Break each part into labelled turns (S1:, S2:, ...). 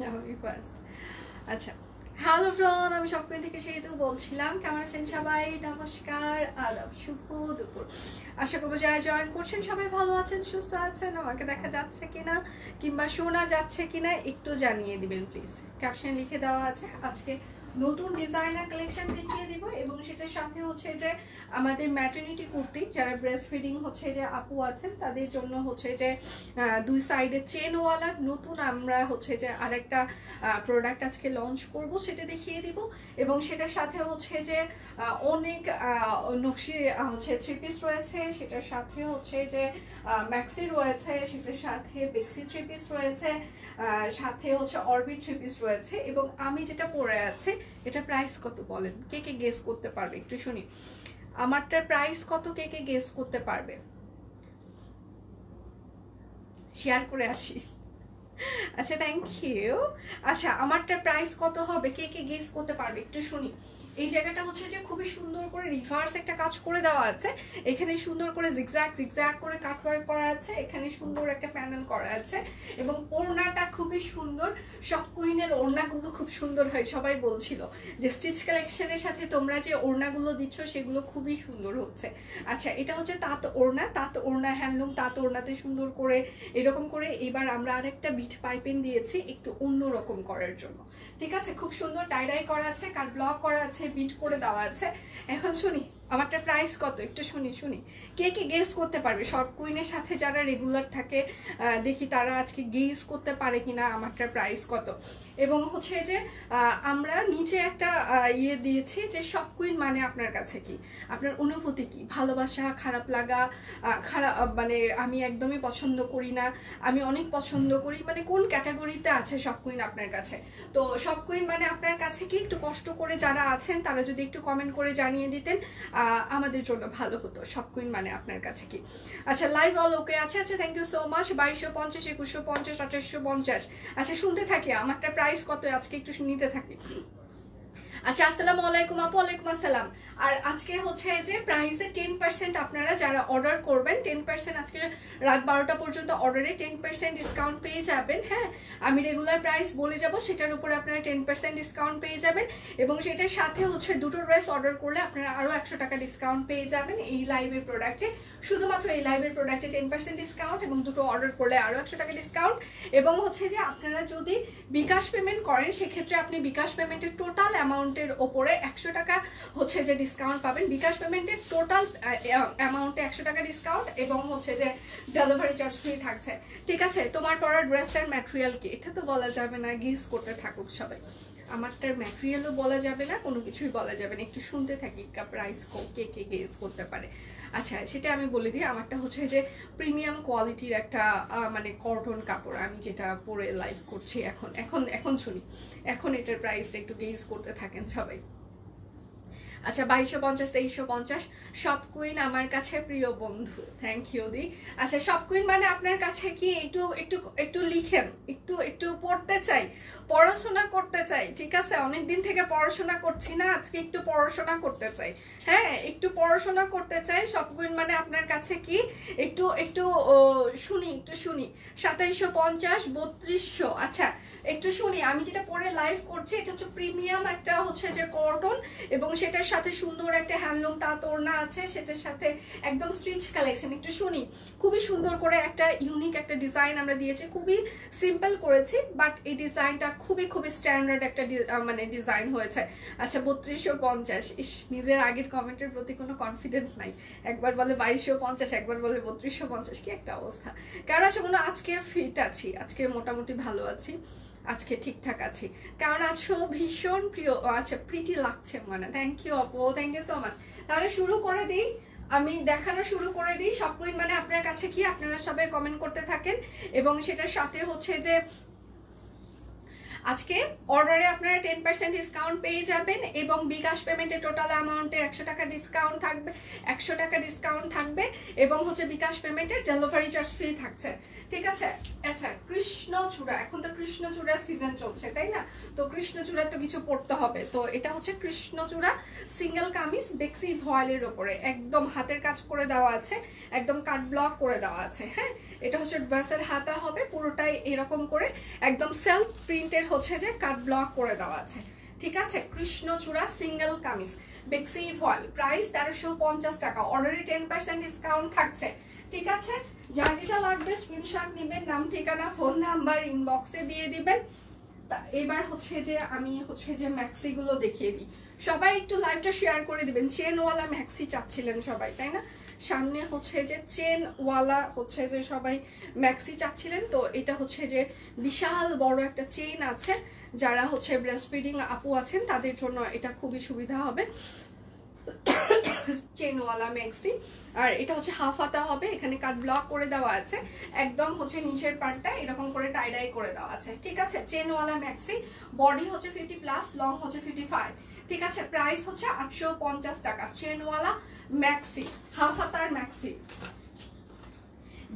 S1: আমি ফার্স্ট। আচ্ছা, হ্যালো ফ্রন, আমি স্বপ্ন থেকে সেই তো বলছিলাম। কেমন আছেন সবাই? নমস্কার, আদাব, শুভ দুপুর। আশা করবো যারা জয়েন করছেন সবাই ভালো আছেন, সুস্থ আছেন। আমাকে দেখা যাচ্ছে কিনা কিংবা শোনা যাচ্ছে কিনা একটু জানিয়ে দিবেন প্লিজ। ক্যাপশন লিখে দেওয়া আছে। আজকে নতুন ডিজাইনার কালেকশন দেখিয়ে দিব এবং সেটার সাথে হচ্ছে যে আমাদের ম্যাটারনিটি কুর্তি, যারা ব্রেস্ট ফিডিং হচ্ছে যে আপু আছেন তাদের জন্য হচ্ছে যে দুই সাইডে চেনওয়ালা নতুন আমরা হচ্ছে যে আরেকটা প্রোডাক্ট আজকে লঞ্চ করব, সেটা দেখিয়ে দিব। এবং সেটার সাথে হচ্ছে যে অনেক নকশি হচ্ছে থ্রি পিস রয়েছে, সেটার সাথে হচ্ছে যে ম্যাক্সি রয়েছে, সেটার সাথে বেক্সি থ্রি পিস রয়েছে, সাথে হচ্ছে অরবিট থ্রি পিস রয়েছে। এবং আমি যেটা পরে আছি এটা প্রাইস কত বলেন? কে কে গেস করতে পারবে একটু শুনি। আমারটার প্রাইস কত কে কে গেস করতে পারবে? শেয়ার করে আসি। আচ্ছা, থ্যাংক ইউ। আচ্ছা, আমারটার প্রাইস কত হবে কে কে গেস করতে পারবে একটু শুনি। এই জায়গাটা হচ্ছে যে খুবই সুন্দর করে রিভার্স একটা কাজ করে দেওয়া আছে, এখানে সুন্দর করে জিগজ্যাগ জিগজ্যাগ করে কাটওয়ার্ক করা আছে, এখানে সুন্দর একটা প্যানেল করা আছে এবং ওড়নাটা খুবই সুন্দর। সব কুইনের ওড়নাগুলো খুব সুন্দর হয়, সবাই বলছিল যে স্টিচ কালেকশনের সাথে তোমরা যে ওড়নাগুলো দিচ্ছ সেগুলো খুবই সুন্দর হচ্ছে। আচ্ছা, এটা হচ্ছে তাঁত ওড়না, তাঁত ওড়না হ্যান্ডলুম তাঁত ওড়নাতে সুন্দর করে এরকম করে। এবার আমরা আরেকটা বিট পাইপিং দিয়েছি একটু অন্যরকম করার জন্য, ঠিক আছে? খুব সুন্দর টাইডাই করা আছে, কাট ব্লক করা আছে, বিট করে দেওয়া আছে। এখন শুনি আমারটা প্রাইস কত একটু শুনি কে কে গেস করতে পারবে। শর্ট কুইনের সাথে যারা রেগুলার থাকে দেখি তারা আজকে গেস করতে পারে কিনা আমারটার প্রাইস কত। এবং হচ্ছে যে আমরা নিচে একটা ইয়ে দিয়েছি যে শপ কুইন মানে আপনার কাছে কি, আপনার অনুভূতি কি, ভালোবাসা, খারাপ লাগা, খারাপ মানে আমি একদমই পছন্দ করি না, আমি অনেক পছন্দ করি, মানে কোন ক্যাটাগরিতে আছে শপ কুইন আপনার কাছে। তো শপ কুইন মানে আপনার কাছে কি, একটু কষ্ট করে যারা আছেন তারা যদি একটু কমেন্ট করে জানিয়ে দিতেন আমাদের জন্য ভালো হতো। শপ কুইন মানে আপনার কাছে কি। আচ্ছা, লাইভ অল ওকে আছে। আচ্ছা, থ্যাংক ইউ সো মাচ। 2250, 2150, 2850। আচ্ছা, শুনতে থাকি আমারটা প্রাইস কত আজকে একটু নিতে থাকি। আচ্ছা, আসসালামু আলাইকুম আপু। ওয়ালাইকুম আসসালাম। আর আজকে হচ্ছে যে প্রাইসে 10% আপনারা যারা অর্ডার করবেন 10% আজকে রাত 12টা পর্যন্ত অর্ডারে 10% ডিসকাউন্ট পেয়ে যাবেন। হ্যাঁ, আমি রেগুলার প্রাইস বলে যাব, সেটার উপরে আপনারা 10% ডিসকাউন্ট পেয়ে যাবেন। এবং সেটার সাথে হচ্ছে দুটো ড্রেস অর্ডার করলে আপনারা আরও 100 টাকা ডিসকাউন্ট পেয়ে যাবেন এই লাইভের প্রোডাক্টে। শুধুমাত্র এই লাইভের প্রোডাক্টে 10% ডিসকাউন্ট এবং দুটো অর্ডার করলে আরও 100 টাকা ডিসকাউন্ট। এবং হচ্ছে যে আপনারা যদি বিকাশ পেমেন্ট করেন সেক্ষেত্রে আপনি বিকাশ পেমেন্টের টোটাল অ্যামাউন্টের ওপরে 100 টাকা হচ্ছে যে ডিসকাউন্ট পাবেন। বিকাশ পেমেন্টের টোটাল অ্যামাউন্টে 100 টাকা ডিসকাউন্ট এবং হচ্ছে যে ডেলিভারি চার্জ ফ্রি থাকছে, ঠিক আছে? তোমার পরার ড্রেসটার ম্যাটেরিয়াল কি এটা তো বলা যাবে না, গেস করতে থাকুক সবাই। আমারটার ম্যাটেরিয়ালও বলা যাবে না, কোনো কিছুই বলা যাবে না, একটু শুনতে থাকি প্রাইস কে কে গেস করতে পারে। আচ্ছা, সেটা আমি বলে দিই। আমারটা হচ্ছে যে প্রিমিয়াম কোয়ালিটির একটা মানে কটন কাপড়, আমি যেটা পরে লাইভ করছি এখন এখন এখন শুনি। এখন এটার প্রাইসটা একটু গেস করতে থাকেন সবাই। আচ্ছা, 2250, 2350। শপ কুইন আমার কাছে প্রিয় বন্ধু, থ্যাংক ইউ দি। আচ্ছা, শপ কুইন মানে আপনার কাছে কি, একটু একটু একটু লিখেন, একটু একটু পড়তে চাই, পড়াশোনা করতে চাই, ঠিক আছে? অনেকদিন থেকে পড়াশোনা করছি না, আজকে একটু পড়াশোনা করতে চাই। হ্যাঁ, একটু পড়াশোনা করতে চাই। শপ কুইন মানে আপনার কাছে কি, একটু একটু শুনি, একটু শুনি। 2750, 3200। আচ্ছা, একটু শুনি। আমি যেটা পরে লাইভ করছি এটা হচ্ছে প্রিমিয়াম একটা হচ্ছে যে কটন এবং সেটার সাথে সুন্দর একটা হ্যান্ডলুম তাঁত ওড়না আছে, সেটার সাথে একদম স্টিচ কালেকশন। একটু শুনি। খুবই সুন্দর করে একটা ইউনিক একটা ডিজাইন আমরা দিয়েছি, খুবই সিম্পল করেছি বাট এই ডিজাইনটা খুবই খুবই স্ট্যান্ডার্ড একটা মানে ডিজাইন হয়েছে। আচ্ছা, 3250। ইস, নিজের আগের কমেন্টের প্রতি কোনো কনফিডেন্স নাই। একবার বলে 2250, একবার বলে 3250, কি একটা অবস্থা। কারণ আসলে আজকে ফিট আছি, আজকে মোটামুটি ভালো আছি, আজকে ঠিকঠাক আছি। কারণ আজও ভীষণ প্রিয়, আচ্ছা প্রিটি লাগছে মানে। থ্যাংক ইউ আপু, থ্যাংক ইউ সো মাচ। তাহলে শুরু করে দিই, আমি দেখানো শুরু করে দিই। শপ কুইন মানে আপনার কাছে কি, আপনারা সবাই কমেন্ট করতে থাকেন। এবং সেটার সাথে হচ্ছে যে আজকে অর্ডারে আপনারা 10% ডিসকাউন্ট পেয়ে যাবেন এবং বিকাশ পেমেন্টে টোটাল অ্যামাউন্টে 100 টাকা ডিসকাউন্ট থাকবে, 100 টাকা ডিসকাউন্ট থাকবে এবং হচ্ছে বিকাশ পেমেন্টে ডেলিভারি চার্জ ফ্রি থাকছে, ঠিক আছে? আচ্ছা, কৃষ্ণচূড়া, এখন তো কৃষ্ণচূড়ার সিজন চলছে তাই না? তো কৃষ্ণচূড়ার তো কিছু পড়তে হবে। তো এটা হচ্ছে কৃষ্ণচূড়া সিঙ্গেল কামিজ বেক্সি ভয়েলের ওপরে একদম হাতের কাজ করে দেওয়া আছে, একদম কাট ব্লক করে দেওয়া আছে। হ্যাঁ, এটা হচ্ছে ড্রেসের হাতা হবে পুরোটাই এরকম করে একদম সেলফ প্রিন্টের হচ্ছে যে কাট ব্লক করে দেওয়া আছে, ঠিক আছে। কৃষ্ণচূড়া সিঙ্গেল কামিজ, বেক্সি ফয়েল, প্রাইস 1350 টাকা, অর্ডারে 10% ডিসকাউন্ট থাকছে, ঠিক আছে। যার যেটা লাগবে স্ক্রিনশট নেবেন, নাম ঠিকানা ফোন নাম্বার ইনবক্সে দিয়ে দিবেন। এবার হচ্ছে যে আমি হচ্ছে যে ম্যাক্সি গুলো দেখিয়ে দিই। সবাই একটু লাইভটা শেয়ার করে দিবেন। চেনওয়ালা ম্যাক্সি চাচ্ছিলেন সবাই, তাই না? সামনে হচ্ছে যে চেনওয়ালা হচ্ছে যে সবাই ম্যাক্সি চাচ্ছিলেন, তো এটা হচ্ছে যে বিশাল বড় একটা চেন আছে, যারা হচ্ছে ব্রেস্ট ফিডিং আপু আছেন তাদের জন্য এটা খুবই সুবিধা হবে। চেনওয়ালা ম্যাক্সি, আর এটা হচ্ছে হাফ হাতা হবে, এখানে কাট ব্লক করে দেওয়া আছে, একদম হচ্ছে নিচের পার্টটা এরকম করে টাই ডাই করে দেওয়া আছে, ঠিক আছে। চেনওয়ালা ম্যাক্সি, বডি হচ্ছে 50+, লং হচ্ছে 55, ঠিক আছে। প্রাইস হচ্ছে 850 টাকা, চেনওয়ালা ম্যাক্সি, হাফ হাতার ম্যাক্সি।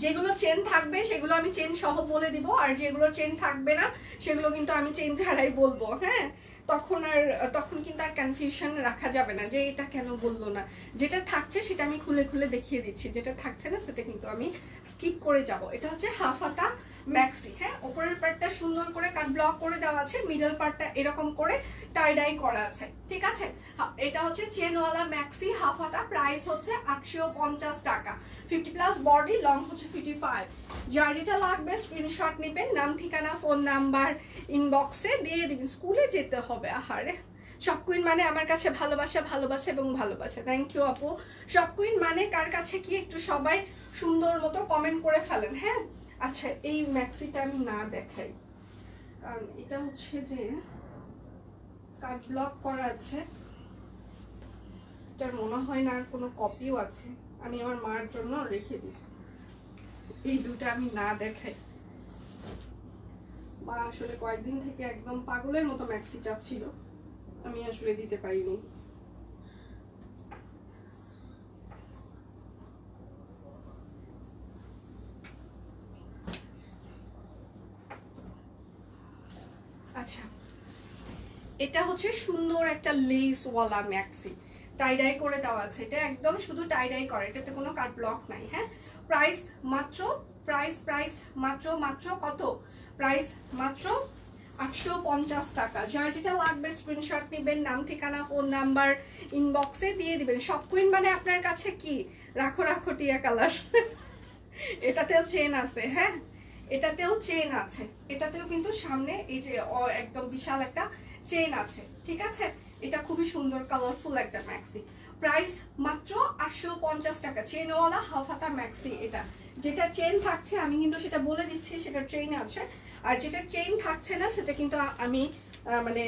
S1: যেগুলো চেন থাকবে সেগুলো আমি চেন সহ বলে দিব, আর যেগুলো চেন থাকবে না সেগুলো কিন্তু আমি চেন ছাড়াই বলবো, হ্যাঁ। তখন কিন্তু আর কনফিউশন রাখা যাবে না যে এটা কেন বললো না। যেটা থাকছে সেটা আমি খুলে খুলে দেখিয়ে দিচ্ছি, যেটা থাকছে না সেটা কিন্তু আমি স্কিপ করে যাব। এটা হচ্ছে হাফ হাতা ম্যাক্সি, হ্যাঁ। উপরের পার্টটা সুন্দর করে কাট ব্লক করে দেওয়া আছে, মিডল পার্টটা এরকম করে টাই ডাই করা আছে, ঠিক আছে। এটা হচ্ছে চেনওয়ালা ম্যাক্সি হাফ হাতা, প্রাইস হচ্ছে 850 টাকা, 50+ বডি, লং হচ্ছে 55। যার যেটা লাগবে স্ক্রিনশট নেবেন, নাম ঠিকানা ফোন নাম্বার ইনবক্সে দিয়ে দিবেন। স্কুলে যেতে হবে, আহারে। সব কুইন মানে আমার কাছে ভালোবাসা, ভালোবাসা এবং ভালোবাসা। থ্যাংক ইউ আপু। সব কুইন মানে কার কাছে কি একটু সবাই সুন্দর মতো কমেন্ট করে ফেলেন, হ্যাঁ। আচ্ছা, এই ম্যাক্সিটা আমি না দেখাই, কারণ এটা হচ্ছে যে কাট ব্লক করা আছে, এটার মনে হয় না আর কোনো কপিও আছে, আমি আমার মার জন্য রেখে দিই। এই দুটা আমি না দেখাই, মা আসলে কয়েকদিন থেকে একদম পাগলের মতো ম্যাক্সি চাচ্ছিল, আমি আসলে দিতে পারিনি। আচ্ছা, এটা হচ্ছে সুন্দর একটা লেসওয়ালা ম্যাক্সি, টাইডাই করে দেওয়া আছে, এটা একদম শুধু টাইডাই করে, এটাতে কোনো কাট ব্লক নাই, হ্যাঁ। প্রাইস মাত্র মাত্র কত? প্রাইস মাত্র 850 টাকা। যার যেটা লাগবে স্ক্রিনশট নেবেন, নাম ঠিকানা ফোন নাম্বার ইনবক্সে দিয়ে দিবেন। সব কুইন মানে আপনার কাছে কি রাখো টিয়া কালার। এটাতেও চেন আছে, হ্যাঁ, এটাতেও চেন আছে, এটাতেও কিন্তু সামনে এই যে একদম বিশাল একটা চেন আছে, ঠিক আছে। এটা খুবই সুন্দর কালারফুল একটা ম্যাক্সি, প্রাইস মাত্র 850 টাকা, চেনওয়ালা হাফ হাতা ম্যাক্সি। এটা যেটা চেন থাকছে আমি কিন্তু সেটা বলে দিচ্ছি, সেটা চেন আছে, আর যেটা চেন থাকছে না সেটা কিন্তু আমি মানে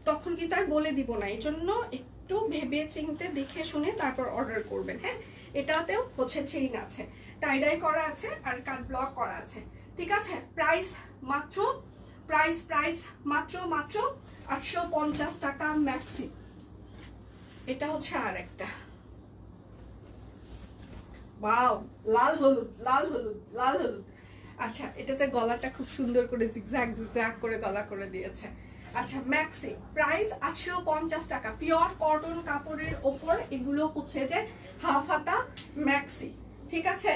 S1: তখন কিন্তু আর বলে দিব না, এই জন্য একটু ভেবে চিন্তে দেখে শুনে তারপর অর্ডার করবেন, হ্যাঁ। এটাতেও হচ্ছে চেইন আছে, টাইডাই করা আছে, আর কাট ব্লক করা আছে, ঠিক আছে। প্রাইস মাত্র মাত্র 850 টাকা ম্যাক্সি। এটা হচ্ছে আর একটা, ওয়াও, লাল হলুদ। আচ্ছা, এটাতে গলাটা খুব সুন্দর করে জিগজ্যাগ করে গলা করে দিয়েছে। আচ্ছা, ম্যাক্সি, প্রাইস 850 টাকা, পিওর কটন কাপড়ের ওপর এগুলো হচ্ছে যে হাফ হাতা ম্যাক্সি, ঠিক আছে।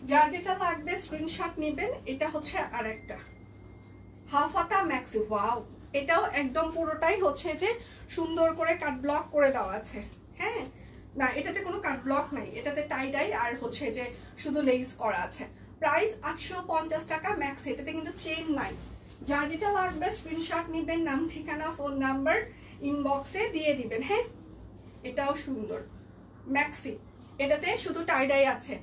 S1: যার যেটা লাগবে স্ক্রিনশট নেবেন। এটা হচ্ছে আর একটা হাফ হাতা ম্যাক্সি, ওয়াও, এটাও একদম পুরোটাই হচ্ছে যে সুন্দর করে কাট ব্লক করে দেওয়া আছে, হ্যাঁ। না, এটাতে কোনো কাট ব্লক নাই, এটাতে টাই ডাই আর হচ্ছে যে শুধু লেস করা আছে। প্রাইস 850 টাকা ম্যাক্সি, এটাতে কিন্তু চেইন নাই। যার যেটা লাগবে স্ক্রিনশট নেবেন, নাম ঠিকানা ফোন নাম্বার ইনবক্সে দিয়ে দিবেন, হ্যাঁ। এটাও সুন্দর ম্যাক্সি, এটাতে শুধু টাই ডাই আছে।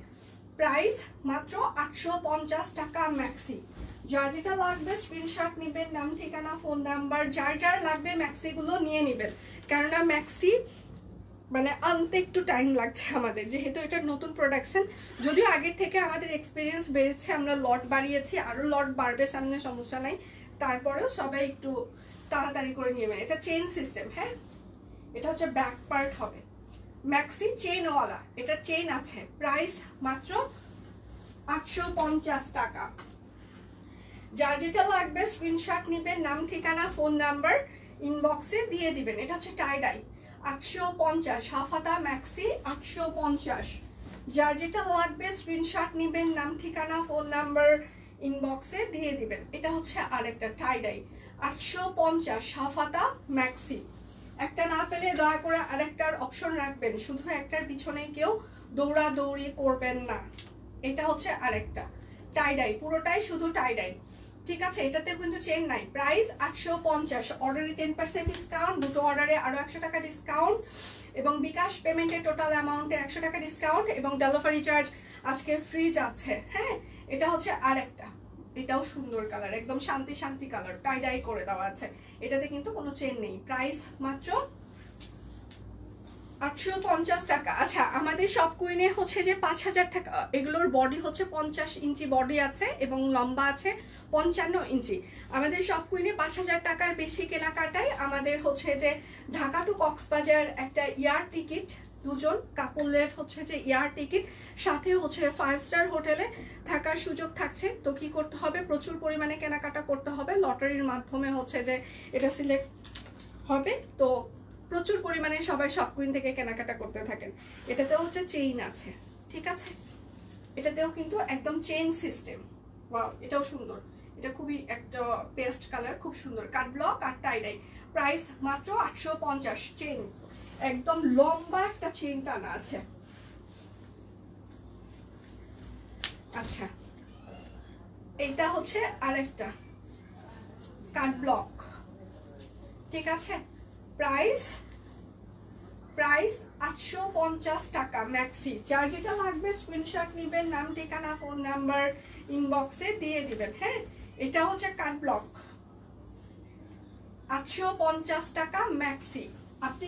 S1: প্রাইস মাত্র 850 টাকা ম্যাক্সি। যার যেটা লাগবে স্ক্রিনশট নেবেন, নাম ঠিকানা ফোন নাম্বার, যার লাগবে ম্যাক্সিগুলো নিয়ে নেবেন, কেননা ম্যাক্সি মানে আনতে একটু টাইম লাগছে আমাদের, যেহেতু এটা নতুন প্রোডাকশন। যদিও আগের থেকে আমাদের এক্সপিরিয়েন্স বেড়েছে, আমরা লট বাড়িয়েছি, আরও লট বাড়বে সামনে, সমস্যা নাই। তারপরেও সবাই একটু তাড়াতাড়ি করে নিয়ে নেবেন। এটা চেন সিস্টেম, হ্যাঁ। এটা হচ্ছে ব্যাক পার্ট হবে, ম্যাক্সি চেনওয়ালা, এটা চেন আছে। প্রাইস মাত্র 850 টাকা। যার যেটা লাগবে স্ক্রিনশট নেবেন, নাম ঠিকানা ফোন নাম্বার ইনবক্সে দিয়ে দিবেন। এটা হচ্ছে টাই ডাই, 850, হাফ হাতা ম্যাক্সি 850। যার যেটা লাগবে স্ক্রিনশট নেবেন, নাম ঠিকানা ফোন নাম্বার ইনবক্সে দিয়ে দিবেন। এটা হচ্ছে আরেকটা টাই ডাই, 850 হাফাতা ম্যাক্সি। একটা না পেলে দয়া করে আরেকটার অপশন রাখবেন, শুধু একটার পিছনে কেউ দৌড়াদৌড়ি করবেন না। এটা হচ্ছে আরেকটা টাইডাই, পুরোটাই শুধু টাইডাই, ঠিক আছে। এটাতে কিন্তু চেন নাই। প্রাইস 850, অর্ডারে 10% ডিসকাউন্ট, দুটো অর্ডারে আরো 100 টাকা ডিসকাউন্ট, এবং বিকাশ পেমেন্টের টোটাল অ্যামাউন্টে 100 টাকা ডিসকাউন্ট, এবং ডেলিভারি চার্জ আজকে ফ্রি যাচ্ছে। হ্যাঁ, এটা হচ্ছে আরেকটা, এটাও সুন্দর কালার, একদম শান্তি শান্তি কালার, টাইডাই করে দেওয়া আছে। এটাতে কিন্তু কোনো চেন নেই। প্রাইস মাত্র 850 টাকা। আচ্ছা, আমাদের সব কুইনে হচ্ছে যে 5000 টাকা, এগুলোর বডি হচ্ছে 50 ইঞ্চি বডি আছে এবং লম্বা আছে 55 ইঞ্চি। আমাদের সব কুইনে 5000 টাকার বেশি কেনাকাটায় আমাদের হচ্ছে যে ঢাকা টু কক্সবাজার একটা ইয়ার টিকিট, দুজন কাপলের হচ্ছে যে ইয়ার টিকিট, সাথে হচ্ছে 5 স্টার হোটেলে থাকার সুযোগ থাকছে। তো কি করতে হবে, প্রচুর পরিমাণে কেনাকাটা করতে হবে, লটারির মাধ্যমে হচ্ছে যে এটা সিলেক্ট হবে। তো প্রচুর পরিমাণে সবাই সব কুইন থেকে কেনাকাটা করতে থাকেন। এটাতেও হচ্ছে চেইন আছে, ঠিক আছে। এটাতেও কিন্তু একদম চেইন সিস্টেম। ওয়াও, এটাও সুন্দর, এটা খুবই একটা পেস্ট কালার, খুব সুন্দর, কাট ব্লক আর টাইডাই। প্রাইস মাত্র 850। চেইন একদম লম্বা একটা চেইন টানা আছে। আচ্ছা, এটা হচ্ছে আরেকটা কাট ব্লক, ঠিক আছে। প্রাইস 850 টাকা ম্যাক্সি। যার যেটা লাগবে স্ক্রিনশট নেবেন, নাম ঠিকানা ফোন নাম্বার ইনবক্সে দিয়ে দিবেন। হ্যাঁ, এটা হচ্ছে কাট ব্লক, 850 টাকা ম্যাক্সি। আপনি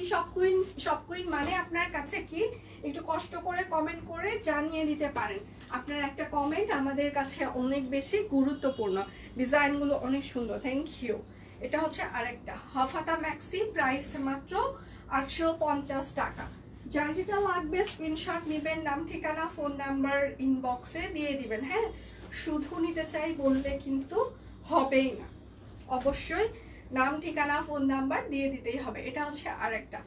S1: সব কুইন মানে আপনার কাছে কি, একটু কষ্ট করে কমেন্ট করে জানিয়ে দিতে পারেন। আপনার একটা কমেন্ট আমাদের কাছে অনেক বেশি গুরুত্বপূর্ণ। ডিজাইনগুলো অনেক সুন্দর, থ্যাংক ইউ। এটা হচ্ছে আরেকটা হাফাতা ম্যাক্সি, প্রাইস মাত্র 850 টাকা। যার যেটা লাগবে স্ক্রিনশট নেবেন, নাম ঠিকানা ফোন নাম্বার ইনবক্সে দিয়ে দিবেন। হ্যাঁ, শুধু নিতে চাই বললে কিন্তু হবেই না, অবশ্যই নাম ঠিকানা ফোন নাম্বার দিয়ে দিতেই হবে। এটা হচ্ছে আরেকটা,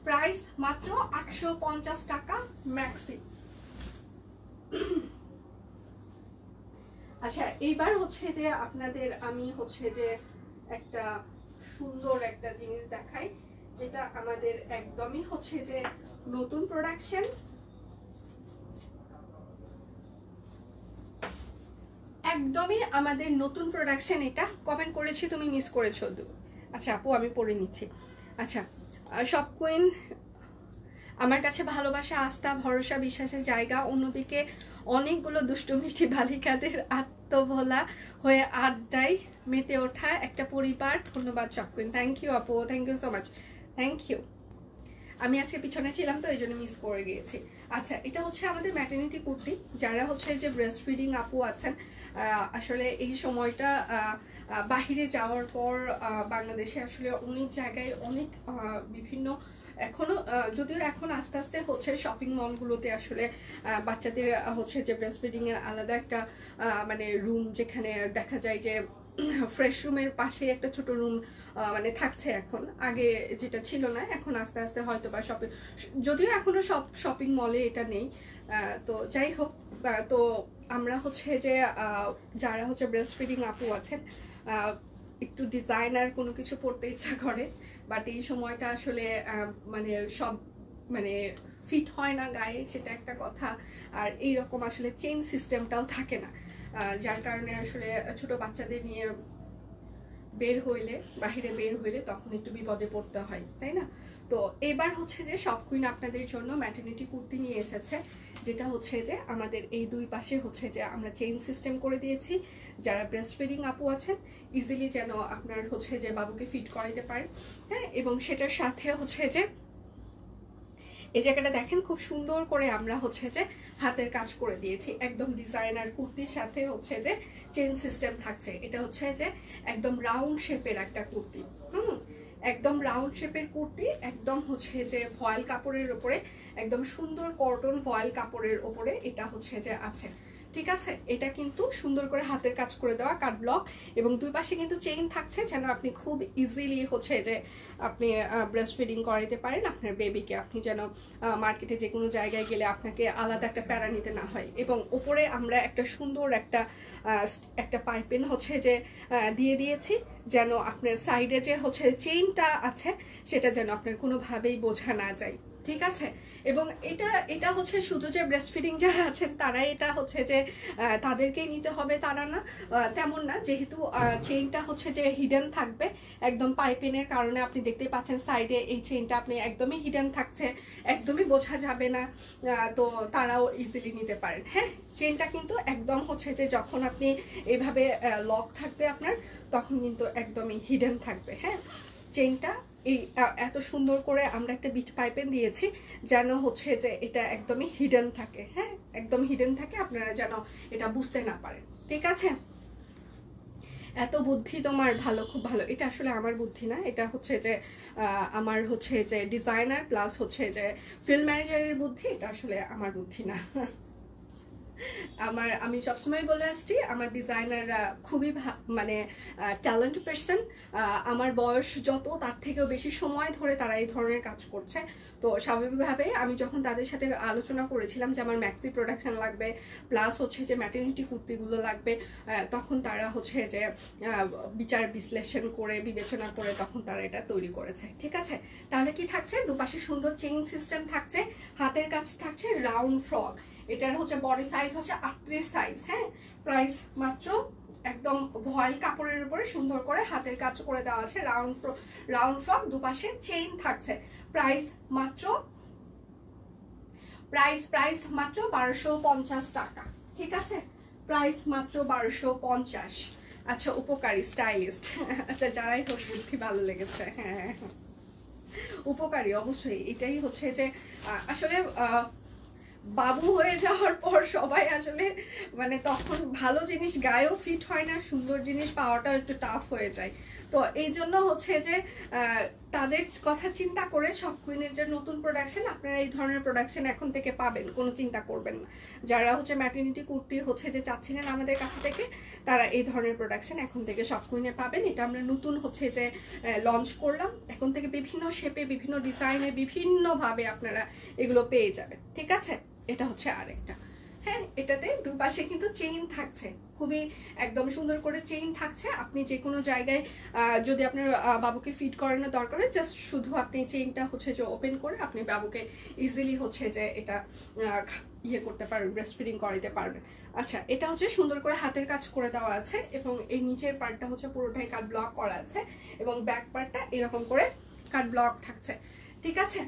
S1: প্রাইস মাত্র 850 টাকা ম্যাক্সি। আচ্ছা, এইবার হচ্ছে যে আপনাদের আমি হচ্ছে যে একটা সুন্দর একটা জিনিস দেখাই, যেটা আমাদের একদমই হচ্ছে যে নতুন প্রোডাকশন, একদমই আমাদের নতুন প্রোডাকশন। এটা কমেন্ট করেছি, তুমি মিস করেছো। আচ্ছা আপু, আমি পড়ে নিচ্ছি। আচ্ছা, সব কুইন আমার কাছে ভালোবাসা, আস্থা, ভরসা, বিশ্বাসের জায়গা। অন্যদিকে অনেকগুলো দুষ্টু মিষ্টি বালিকাদের আত্মভোলা হয়ে আড্ডায় মেতে ওঠা একটা পরিবার। ধন্যবাদ সব কুইন। থ্যাংক ইউ আপু, thank you so much, thank you. আমি আজকে পিছনে ছিলাম তো এই জন্য মিস করে গিয়েছি। আচ্ছা, এটা হচ্ছে আমাদের ম্যাটারনিটি কুর্তি। যারা হচ্ছে যে ব্রেস্ট ফিডিং আপু আছেন, আসলে এই সময়টা বাহিরে যাওয়ার পর বাংলাদেশে আসলে অনেক জায়গায় অনেক বিভিন্ন, এখনো যদিও এখন আস্তে আস্তে হচ্ছে শপিং মলগুলোতে আসলে বাচ্চাদের হচ্ছে যে ব্রেস্ট ফিডিং এর আলাদা একটা মানে রুম, যেখানে দেখা যায় যে ফ্রেশ রুমের পাশে একটা ছোট রুম মানে থাকছে এখন, আগে যেটা ছিল না। এখন আস্তে আস্তে হয়তো বা শপিং, যদিও এখনো সব শপিং মলে এটা নেই। তো যাই হোক, তো আমরা হচ্ছে যে যারা হচ্ছে ব্রেস্ট ফিডিং আপু আছেন, একটু ডিজাইনার কোনো কিছু পড়তে ইচ্ছা করে, বাট এই সময়টা আসলে মানে সব মানে ফিট হয় না গায়ে, সেটা একটা কথা। আর এইরকম আসলে চেইন সিস্টেমটাও থাকে না, যার কারণে আসলে ছোট বাচ্চাদের নিয়ে বাহিরে বের হইলে তখন একটু বিপদে পড়তে হয়, তাই না? তো এবার হচ্ছে যে সব কুইন আপনাদের জন্য ম্যাটারনিটি কুর্তি নিয়ে এসেছে, যেটা হচ্ছে যে আমাদের এই দুই পাশে হচ্ছে যে আমরা চেইন সিস্টেম করে দিয়েছি। যারা ব্রেস্ট ফিডিং আপু আছেন, ইজিলি যেন আপনার হচ্ছে যে বাবুকে ফিট করাইতে পারেন। হ্যাঁ, এবং সেটার সাথে হচ্ছে যে এই জায়গাটা দেখেন খুব সুন্দর করে আমরা হচ্ছে যে হাতের কাজ করে দিয়েছি, একদম ডিজাইনার কুর্তির সাথে হচ্ছে যে চেইন সিস্টেম থাকছে। এটা হচ্ছে যে একদম রাউন্ড শেপের একটা কুর্তি, একদম রাউন্ড শেপের কুর্তি, একদম হচ্ছে যে ফয়েল কাপড়ের ওপরে, একদম সুন্দর কটন ফয়েল কাপড়ের ওপরে এটা হচ্ছে যে আছে। ঠিক আছে, এটা কিন্তু সুন্দর করে হাতের কাজ করে দেওয়া কাট ব্লক, এবং দুই পাশে কিন্তু চেইন থাকছে যেন আপনি খুব ইজিলি হচ্ছে যে আপনি ব্রেস্ট ফিডিং করাইতে পারেন আপনার বেবিকে। আপনি যেন মার্কেটে যে কোনো জায়গায় গেলে আপনাকে আলাদা একটা প্যারা নিতে না হয়। এবং ওপরে আমরা একটা সুন্দর একটা পাইপিন হচ্ছে যে দিয়ে দিয়েছি, যেন আপনার সাইডে যে হচ্ছে চেইনটা আছে সেটা যেন আপনার কোনোভাবেই বোঝা না যায়। ঠিক আছে, এবং এটা হচ্ছে শুধু যে ব্রেস্ট ফিডিং যারা আছেন তারা এটা হচ্ছে যে তাদেরকেই নিতে হবে তারা না, তেমন না। যেহেতু চেইনটা হচ্ছে যে হিডেন থাকবে একদম পাইপিনের কারণে, আপনি দেখতেই পাচ্ছেন সাইডে এই চেইনটা আপনি একদমই হিডেন থাকছে, একদমই বোঝা যাবে না, তো তারাও ইজিলি নিতে পারেন। হ্যাঁ, চেইনটা কিন্তু একদম হচ্ছে যে যখন আপনি এইভাবে লক থাকবে আপনার, তখন কিন্তু একদমই হিডেন থাকবে। হ্যাঁ, চেইনটা এই এত সুন্দর করে আমরা একটা বিট পাইপেন দিয়েছি যেন হচ্ছে যে এটা একদমই হিডেন থাকে। হ্যাঁ, একদম হিডেন থাকে, আপনারা যেন এটা বুঝতে না পারেন। ঠিক আছে, এত বুদ্ধি তোমার, ভালো, খুব ভালো। এটা আসলে আমার বুদ্ধি না, এটা হচ্ছে যে আমার হচ্ছে যে ডিজাইনার প্লাস হচ্ছে যে ফিল্ড ম্যানেজারের বুদ্ধি, এটা আসলে আমার বুদ্ধি না। আমি সবসময় বলে আসছি আমার ডিজাইনাররা খুবই মানে ট্যালেন্ট পারসন। আমার বয়স যত, তার থেকেও বেশি সময় ধরে তারা এই ধরনের কাজ করছে। তো স্বাভাবিকভাবে আমি যখন তাদের সাথে আলোচনা করেছিলাম যে আমার ম্যাক্সি প্রোডাকশন লাগবে প্লাস হচ্ছে যে ম্যাটারনিটি কুর্তিগুলো লাগবে, তখন তারা হচ্ছে যে বিচার বিশ্লেষণ করে বিবেচনা করে তখন তারা এটা তৈরি করেছে। ঠিক আছে, তাহলে কি থাকছে, দুপাশে সুন্দর চেইন সিস্টেম থাকছে, হাতের কাজ থাকছে, রাউন্ড ফ্রক। এটার হচ্ছে বডি সাইজ হচ্ছে 38 সাইজ। হ্যাঁ, প্রাইস মাত্র একদম ভয়েল কাপড়ের উপরে সুন্দর করে হাতের কাজ করে দেওয়া আছে, রাউন্ড ফ্রক, দুপাশে চেইন থাকছে। প্রাইস মাত্র 1250 টাকা। ঠিক আছে, প্রাইস মাত্র 1250। আচ্ছা, উপকারী স্টাইলিস্ট, আচ্ছা যারাই হোক বুদ্ধি ভালো লেগেছে। হ্যাঁ, উপকারী অবশ্যই। এটাই হচ্ছে যে আসলে বাবু হয়ে যাওয়ার পর সবাই আসলে মানে তখন ভালো জিনিস গায়েও ফিট হয় না, সুন্দর জিনিস পাওয়াটাও একটু টাফ হয়ে যায়। তো এই জন্য হচ্ছে যে তাদের কথা চিন্তা করে সব কুইনের যে নতুন প্রোডাকশন, আপনারা এই ধরনের প্রোডাকশন এখন থেকে পাবেন, কোনো চিন্তা করবেন না। যারা হচ্ছে ম্যাটারনিটি কুর্তি হচ্ছে যে চাচ্ছিলেন আমাদের কাছ থেকে, তারা এই ধরনের প্রোডাকশন এখন থেকে সব কুইনে পাবেন। এটা আমরা নতুন হচ্ছে যে লঞ্চ করলাম, এখন থেকে বিভিন্ন শেপে, বিভিন্ন ডিজাইনে, বিভিন্নভাবে আপনারা এগুলো পেয়ে যাবেন। ঠিক আছে, এটা হচ্ছে আরেকটা। হ্যাঁ, এটাতে দুপাশে কিন্তু চেইন থাকছে, খুবই একদম সুন্দর করে চেইন থাকছে। আপনি যে কোনো জায়গায় যদি আপনার বাবুকে ফিট করানোর দরকার হয়, জাস্ট শুধু আপনি চেইনটা হচ্ছে যে ওপেন করে আপনি বাবুকে ইজিলি হচ্ছে যে এটা ইয়ে করতে পারবেন, ব্রেস্ট ফিডিং করাইতে পারবেন। আচ্ছা, এটা হচ্ছে সুন্দর করে হাতের কাজ করে দেওয়া আছে, এবং এই নিচের পার্টটা হচ্ছে পুরোটাই কাট ব্লক করা আছে, এবং ব্যাক পার্টটা এরকম করে কাট ব্লক থাকছে। ঠিক আছে,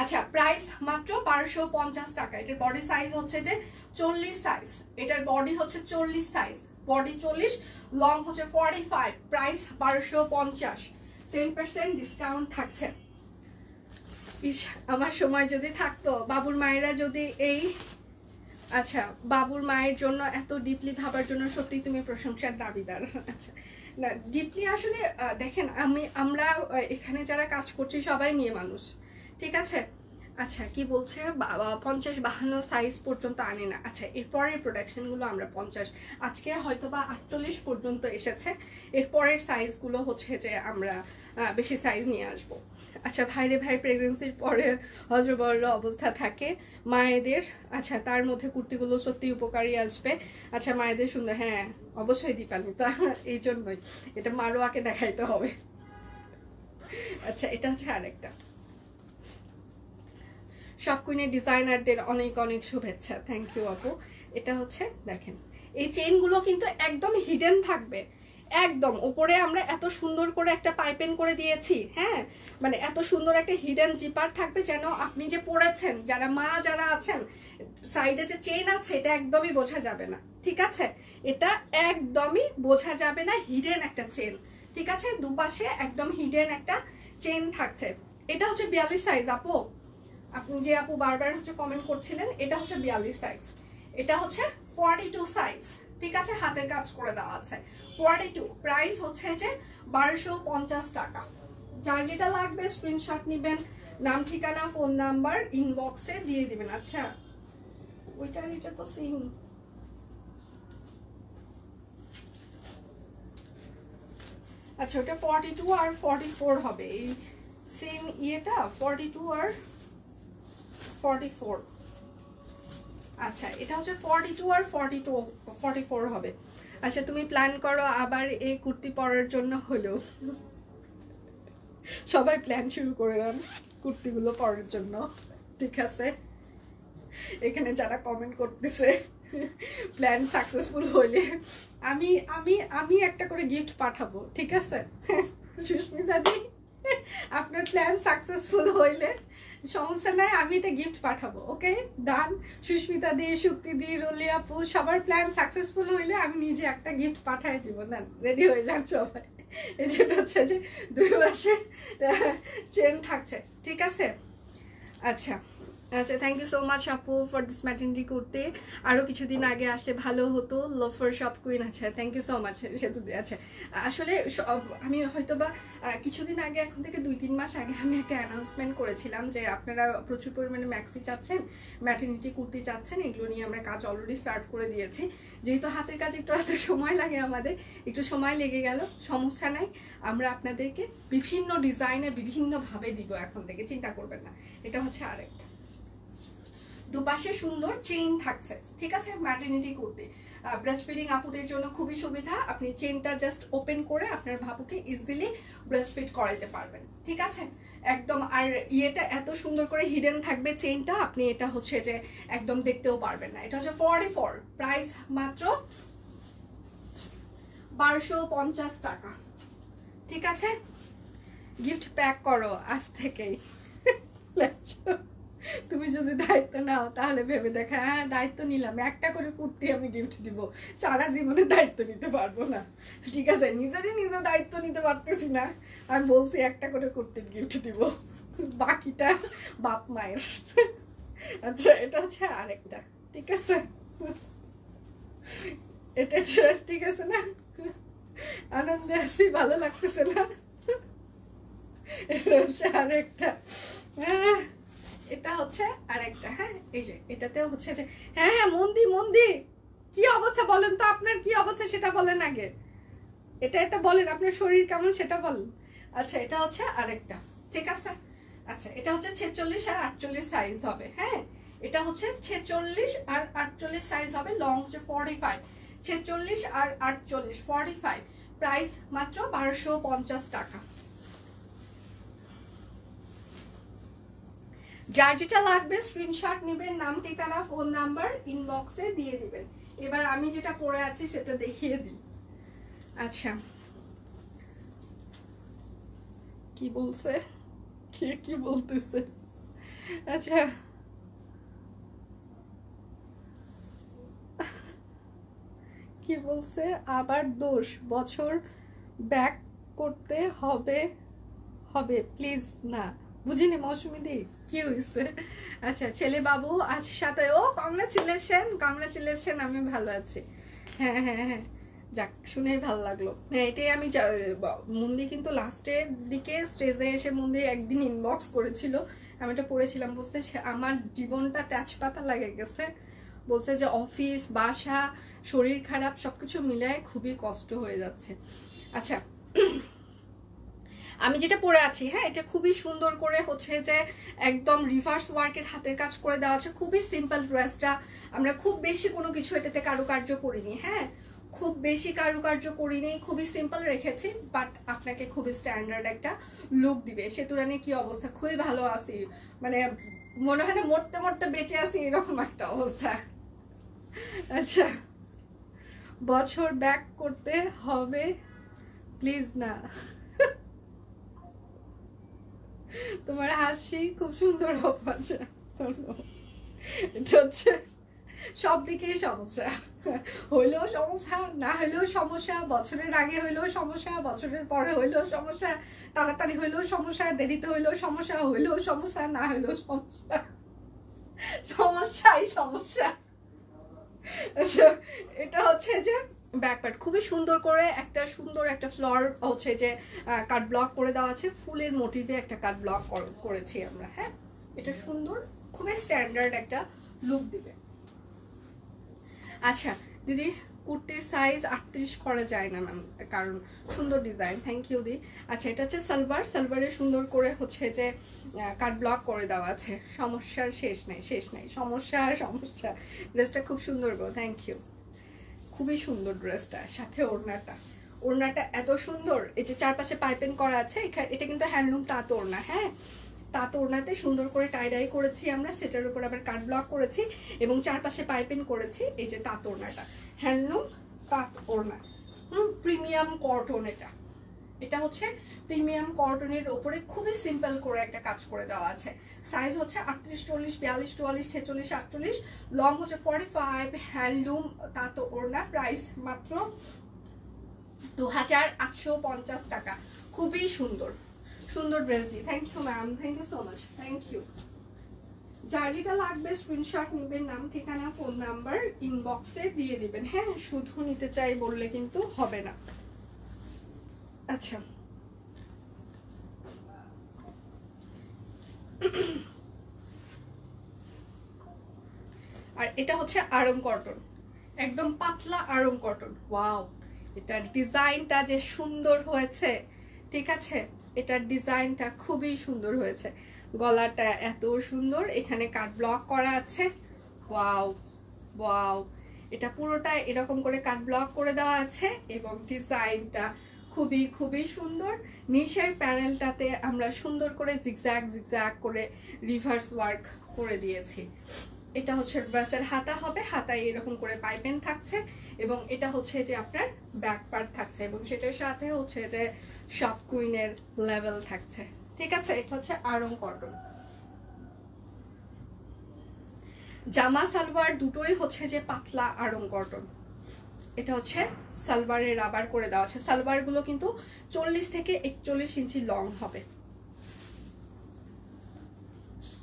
S1: আচ্ছা, প্রাইস মাত্র 1250 টাকা। এটার বডি সাইজ হচ্ছে যে 40 সাইজ, এটার বডি হচ্ছে 40 সাইজ, বডি 40, লং হচ্ছে 45, প্রাইস 1250, 10% ডিসকাউন্ট থাকছে। ইস, আমার সময় যদি থাকতো, বাবুর মায়েরা যদি এই, আচ্ছা, বাবুর মায়ের জন্য এত ডিপলি ভাবার জন্য সত্যি তুমি প্রশংসার দাবিদার। আচ্ছা, না ডিপলি আসলে দেখেন, আমরা এখানে যারা কাজ করছি সবাই মেয়ে মানুষ। ঠিক আছে, আচ্ছা কি বলছে 50-52 সাইজ পর্যন্ত আনি না। আচ্ছা, এরপরের প্রোডাকশনগুলো আমরা 50, আজকে হয়তো বা 48 পর্যন্ত এসেছে, এরপরের সাইজগুলো হচ্ছে যে আমরা বেশি সাইজ নিয়ে আসবো। আচ্ছা, ভাইরে ভাই প্রেগনেন্সির পরে হজবরল অবস্থা থাকে মায়েদের, আচ্ছা তার মধ্যে কুর্তিগুলো সত্যি উপকারী আসবে। আচ্ছা, মায়েদের সুন্দর, হ্যাঁ অবশ্যই দীপান্বিতা, এই জন্যই এটা মারোয়াকে দেখাইতে হবে। আচ্ছা, এটা হচ্ছে আরেকটা। সব কুইনের ডিজাইনারদের অনেক অনেক শুভেচ্ছা, থ্যাংক ইউ আপু। এটা হচ্ছে দেখেন, এই চেইনগুলো কিন্তু একদম হিডেন থাকবে, একদম উপরে আমরা এত সুন্দর করে একটা পাইপেন করে দিয়েছি। হ্যাঁ, মানে এত সুন্দর একটা হিডেন জিপার থাকবে, যেন আপনি যে পড়েছেন, যারা মা যারা আছেন, সাইডে যে চেইন আছে এটা একদমই বোঝা যাবে না। ঠিক আছে, এটা একদমই বোঝা যাবে না, হিডেন একটা চেন। ঠিক আছে, দুপাশে একদম হিডেন একটা চেইন থাকছে। এটা হচ্ছে 42 সাইজ আপু, আপনি যে আপু বারবার হচ্ছে কমেন্ট করছিলেন, এটা হচ্ছে 42 সাইজ, এটা হচ্ছে 42 সাইজ। ঠিক আছে, হাতের কাজ করে দেওয়া আছে 42, প্রাইস হচ্ছে যে 1250 টাকা। যার যেটা লাগবে স্ক্রিনশট নেবেন, নাম ঠিকানা ফোন নাম্বার ইনবক্সে দিয়ে দিবেন। আচ্ছা, ওইটার এটা তো সেম। আচ্ছা ওটা 42 আর 44 হবে, এই সেম ইয়েটা 42 আর 44। আচ্ছা এটা হচ্ছে 42 আর 44 হবে। আচ্ছা তুমি প্ল্যান করো আবার এই কুর্তি পরার জন্য হলো, সবাই প্ল্যান শুরু করে দেন কুর্তিগুলো পরার জন্য, ঠিক আছে? এখানে যারা কমেন্ট করতেছে প্ল্যান সাকসেসফুল হইলে আমি আমি আমি একটা করে গিফট পাঠাবো, ঠিক আছে? সুস্মিতা দি আপনার প্ল্যান সাকসেসফুল হইলে সমস্যা নাই, আমি এটা গিফট পাঠাবো, ওকে ডান। সুস্মিতা দি, শুক্তি দি, রলি আপু সবার প্ল্যান সাকসেসফুল হইলে আমি নিজে একটা গিফট পাঠাই দিব, দেন রেডি হয়ে যান সবাই। এই যেটা হচ্ছে যে 2 মাসের চেন থাকছে, ঠিক আছে? আচ্ছা আচ্ছা, থ্যাংক ইউ সো মাচ আপু ফর দিস ম্যাটেনিটি করতে। আরও কিছুদিন আগে আসলে ভালো হতো, লোফার শপ কুইন। আচ্ছা থ্যাংক ইউ সো মাচ সেতু। আচ্ছা আসলে আমি হয়তো বা কিছুদিন আগে, এখন থেকে 2-3 মাস আগে আমি একটা অ্যানাউন্সমেন্ট করেছিলাম যে আপনারা প্রচুর পরিমাণে ম্যাক্সি চাচ্ছেন, ম্যাটারনিটি কুর্তি চাচ্ছেন, এগুলো নিয়ে আমরা কাজ অলরেডি স্টার্ট করে দিয়েছি। যেহেতু হাতের কাজ একটু আসতে সময় লাগে, আমাদের একটু সময় লেগে গেল, সমস্যা নাই, আমরা আপনাদেরকে বিভিন্ন ডিজাইনে বিভিন্নভাবে দিব এখন থেকে, চিন্তা করবেন না। এটা হচ্ছে আরেকটা, দুপাশে সুন্দর চেইন থাকছে, ঠিক আছে? ম্যাটারনিটি কুর্তি, ব্রেস্ট ফিডিং আপুদের জন্য খুবই সুবিধা। আপনি চেইনটা জাস্ট ওপেন করে আপনার বাবুকে ইজিলি ব্রেস্ট ফিড করাইতে পারবেন, ঠিক আছে? একদম। আর ইয়েটা এত সুন্দর করে হিডেন থাকবে চেইনটা, আপনি এটা হচ্ছে যে একদম দেখতেও পারবেন না। এটা হচ্ছে 44, প্রাইস মাত্র 1250 টাকা, ঠিক আছে? গিফট প্যাক করো আজ থেকেই। তুমি যদি দায়িত্ব নাও তাহলে ভেবে দেখা, হ্যাঁ দায়িত্ব নিলাম, একটা করে কুর্তি আমি গিফট দিব, সারা জীবনে দায়িত্ব নিতে পারবো না, ঠিক আছে? নিজেরই নিজে দায়িত্ব নিতে পারতেছি না, আমি বলছি একটা করে কুর্তির গিফট দিব, বাকিটা বাপ মায়ের। আচ্ছা এটা হচ্ছে আরেকটা, ঠিক আছে? এটা ঠিক আছে না? আনন্দে আছি, ভালো লাগতেছে না? এটা হচ্ছে আরেকটা, হ্যাঁ এটা হচ্ছে আরেকটা। হ্যাঁ এই যে এটাতেও হচ্ছে যে, হ্যাঁ হ্যাঁ মন্দি কি অবস্থা বলেন তো, আপনার কি অবস্থা সেটা বলেন আগে, এটা বলেন, আপনার শরীর কেমন সেটা বলেন। আচ্ছা এটা হচ্ছে আরেকটা, ঠিক আছে? আচ্ছা এটা হচ্ছে 46 আর 48 সাইজ হবে, হ্যাঁ এটা হচ্ছে 46 আর 48 সাইজ হবে, লং হচ্ছে 45, 46 আর 48 45, প্রাইস মাত্র 1250 টাকা। যার যেটা লাগবে স্ক্রিনশট নেবেন, নাম ঠিকানা ফোন নাম্বার ইনবক্সে দিয়ে দিবেন। এবার আমি যেটা পরে আছি সেটা দেখিয়ে দিই। আচ্ছা কি বলছে, কি বলতেছে? আচ্ছা কি বলছে, আবার দোষ বছর ব্যাক করতে হবে হবে প্লিজ না, বুঝিনি মৌসুমি দি কি হয়েছে? আচ্ছা ছেলে বাবু আজ সাথে, ও কংগ্রাচুলেশন, আমি ভালো আছি। হ্যাঁ হ্যাঁ হ্যাঁ, যাক শুনেই ভালো লাগলো। হ্যাঁ এটাই আমি মুন্দি কিন্তু লাস্টের দিকে স্টেজে এসে মুন্দি একদিন ইনবক্স করেছিল, আমি এটা পড়েছিলাম, বলছে আমার জীবনটা তেজপাতা লাগে গেছে, বলছে যে অফিস বাসা শরীর খারাপ সবকিছু মিলায় খুবই কষ্ট হয়ে যাচ্ছে। আচ্ছা আমি যেটা পরে আছি, হ্যাঁ এটা খুবই সুন্দর করে হচ্ছে যে একদম রিভার্স ওয়ার্কের হাতের কাজ করে দেওয়া আছে, খুবই সিম্পল ড্রেসটা, আমরা খুব বেশি কোনো কিছু এটাতে কারুকার্য করিনি, হ্যাঁ খুব বেশি কারুকার্য করিনি, খুবই সিম্পল রেখেছি, বাট আপনাকে খুবই স্ট্যান্ডার্ড একটা লুক দিবে। সেতুরানি কি অবস্থা, খুবই ভালো আছি, মানে মনে হয় না মরতে মরতে বেঁচে আছি এরকম একটা অবস্থা। আচ্ছা বছর ব্যাক করতে হবে প্লিজ না, তোমার হাসি খুব সুন্দর হোক। আচ্ছা এটা হচ্ছে সব দিকেই সমস্যা, হইলেও সমস্যা, না হইলেও সমস্যা, বছরের আগে হইলেও সমস্যা, বছরের পরে হইলেও সমস্যা, তাড়াতাড়ি হইলেও সমস্যা, দেরিতে হইলেও সমস্যা, হইলেও সমস্যা, না হইলেও সমস্যা, সমস্যাই সমস্যা। আচ্ছা এটা হচ্ছে যে ব্যাকপ্যাড খুবই সুন্দর করে সুন্দর একটা ফ্লোর হচ্ছে যে কাট ব্লক করে দেওয়া আছে, ফুলের মোটিভে একটা কাট ব্লক করেছি আমরা, হ্যাঁ এটা সুন্দর, খুবই স্ট্যান্ডার্ড একটা লুক দিবে। আচ্ছা দিদি, কুর্তির সাইজ 38 করা যায় না ম্যাম, কারণ সুন্দর ডিজাইন। থ্যাংক ইউ দি। আচ্ছা এটা হচ্ছে সালোয়ার, সালোয়ারে সুন্দর করে হচ্ছে যে কাট ব্লক করে দেওয়া আছে, সমস্যার শেষ নেই, শেষ নেই, সমস্যা সমস্যা। ড্রেসটা খুব সুন্দর গো, থ্যাংক ইউ, খুবই সুন্দর ড্রেসটা। সাথে ওড়নাটা, ওড়নাটা এত সুন্দর, এই যে চারপাশে পাইপিং করা আছে, এটা কিন্তু হ্যান্ডলুম তাঁত ওড়না। হ্যাঁ, তাঁত ওড়নাতে সুন্দর করে টাইডাই করেছি আমরা, সেটার উপর আবার কাট ব্লক করেছি এবং চারপাশে পাইপিং করেছি। এই যে তাঁত ওড়নাটা, হ্যান্ডলুম তাঁত ওড়না, প্রিমিয়াম কটন। এটা হচ্ছে প্রিমিয়াম কটনের উপরে খুবই সিম্পল করে একটা কাজ করে দেওয়া আছে। সাইজ হচ্ছে 38, 40, 42, 44, 46, 48, লং হচ্ছে 45, হ্যান্ডলুম তাঁত ওড়না। প্রাইস মাত্র 2850 টাকা। খুবই সুন্দর সুন্দর ড্রেস দি। Thank you ma'am, thank you so much, thank you. যার যেটা লাগবে স্ক্রিনশট নেবেন, নাম ঠিকানা ফোন নাম্বার ইনবক্সে দিয়ে দিবেন। হ্যাঁ, শুধু নিতে চাই বললে কিন্তু হবে না। আচ্ছা আর এটা হচ্ছে আড়ং কটন, একদম পাতলা আড়ং কটন। ওয়াও, এটার ডিজাইনটা যে সুন্দর হয়েছে, ঠিক আছে, এটার ডিজাইনটা খুবই সুন্দর হয়েছে। গলাটা এত সুন্দর, এখানে কাট ব্লক করা আছে। ওয়াও ওয়াও, এটা পুরোটা এরকম করে কাট ব্লক করে দেওয়া আছে এবং ডিজাইনটা খুবই খুবই সুন্দর। নিচের প্যানেলটাতে আমরা সুন্দর করে জিগজ্যাগ জিগজ্যাগ করে রিভার্স ওয়ার্ক করে দিয়েছি। এটা হচ্ছে ড্রেসের হাতা হবে, হাতায় এরকম করে পাইপেন থাকছে এবং এটা হচ্ছে যে আপনার ব্যাক পার্ট থাকছে এবং সেটার সাথে হচ্ছে যে শপ কুইনের লেভেল থাকছে। ঠিক আছে, এটা হচ্ছে আড়ং কটন। জামা সালোয়ার দুটোই হচ্ছে যে পাতলা আড়ং কটন। এটা হচ্ছে সালোয়ারে রাবার করে দেওয়া আছে। সালোয়ার গুলো কিন্তু 40 থেকে 41 ইঞ্চি লং হবে।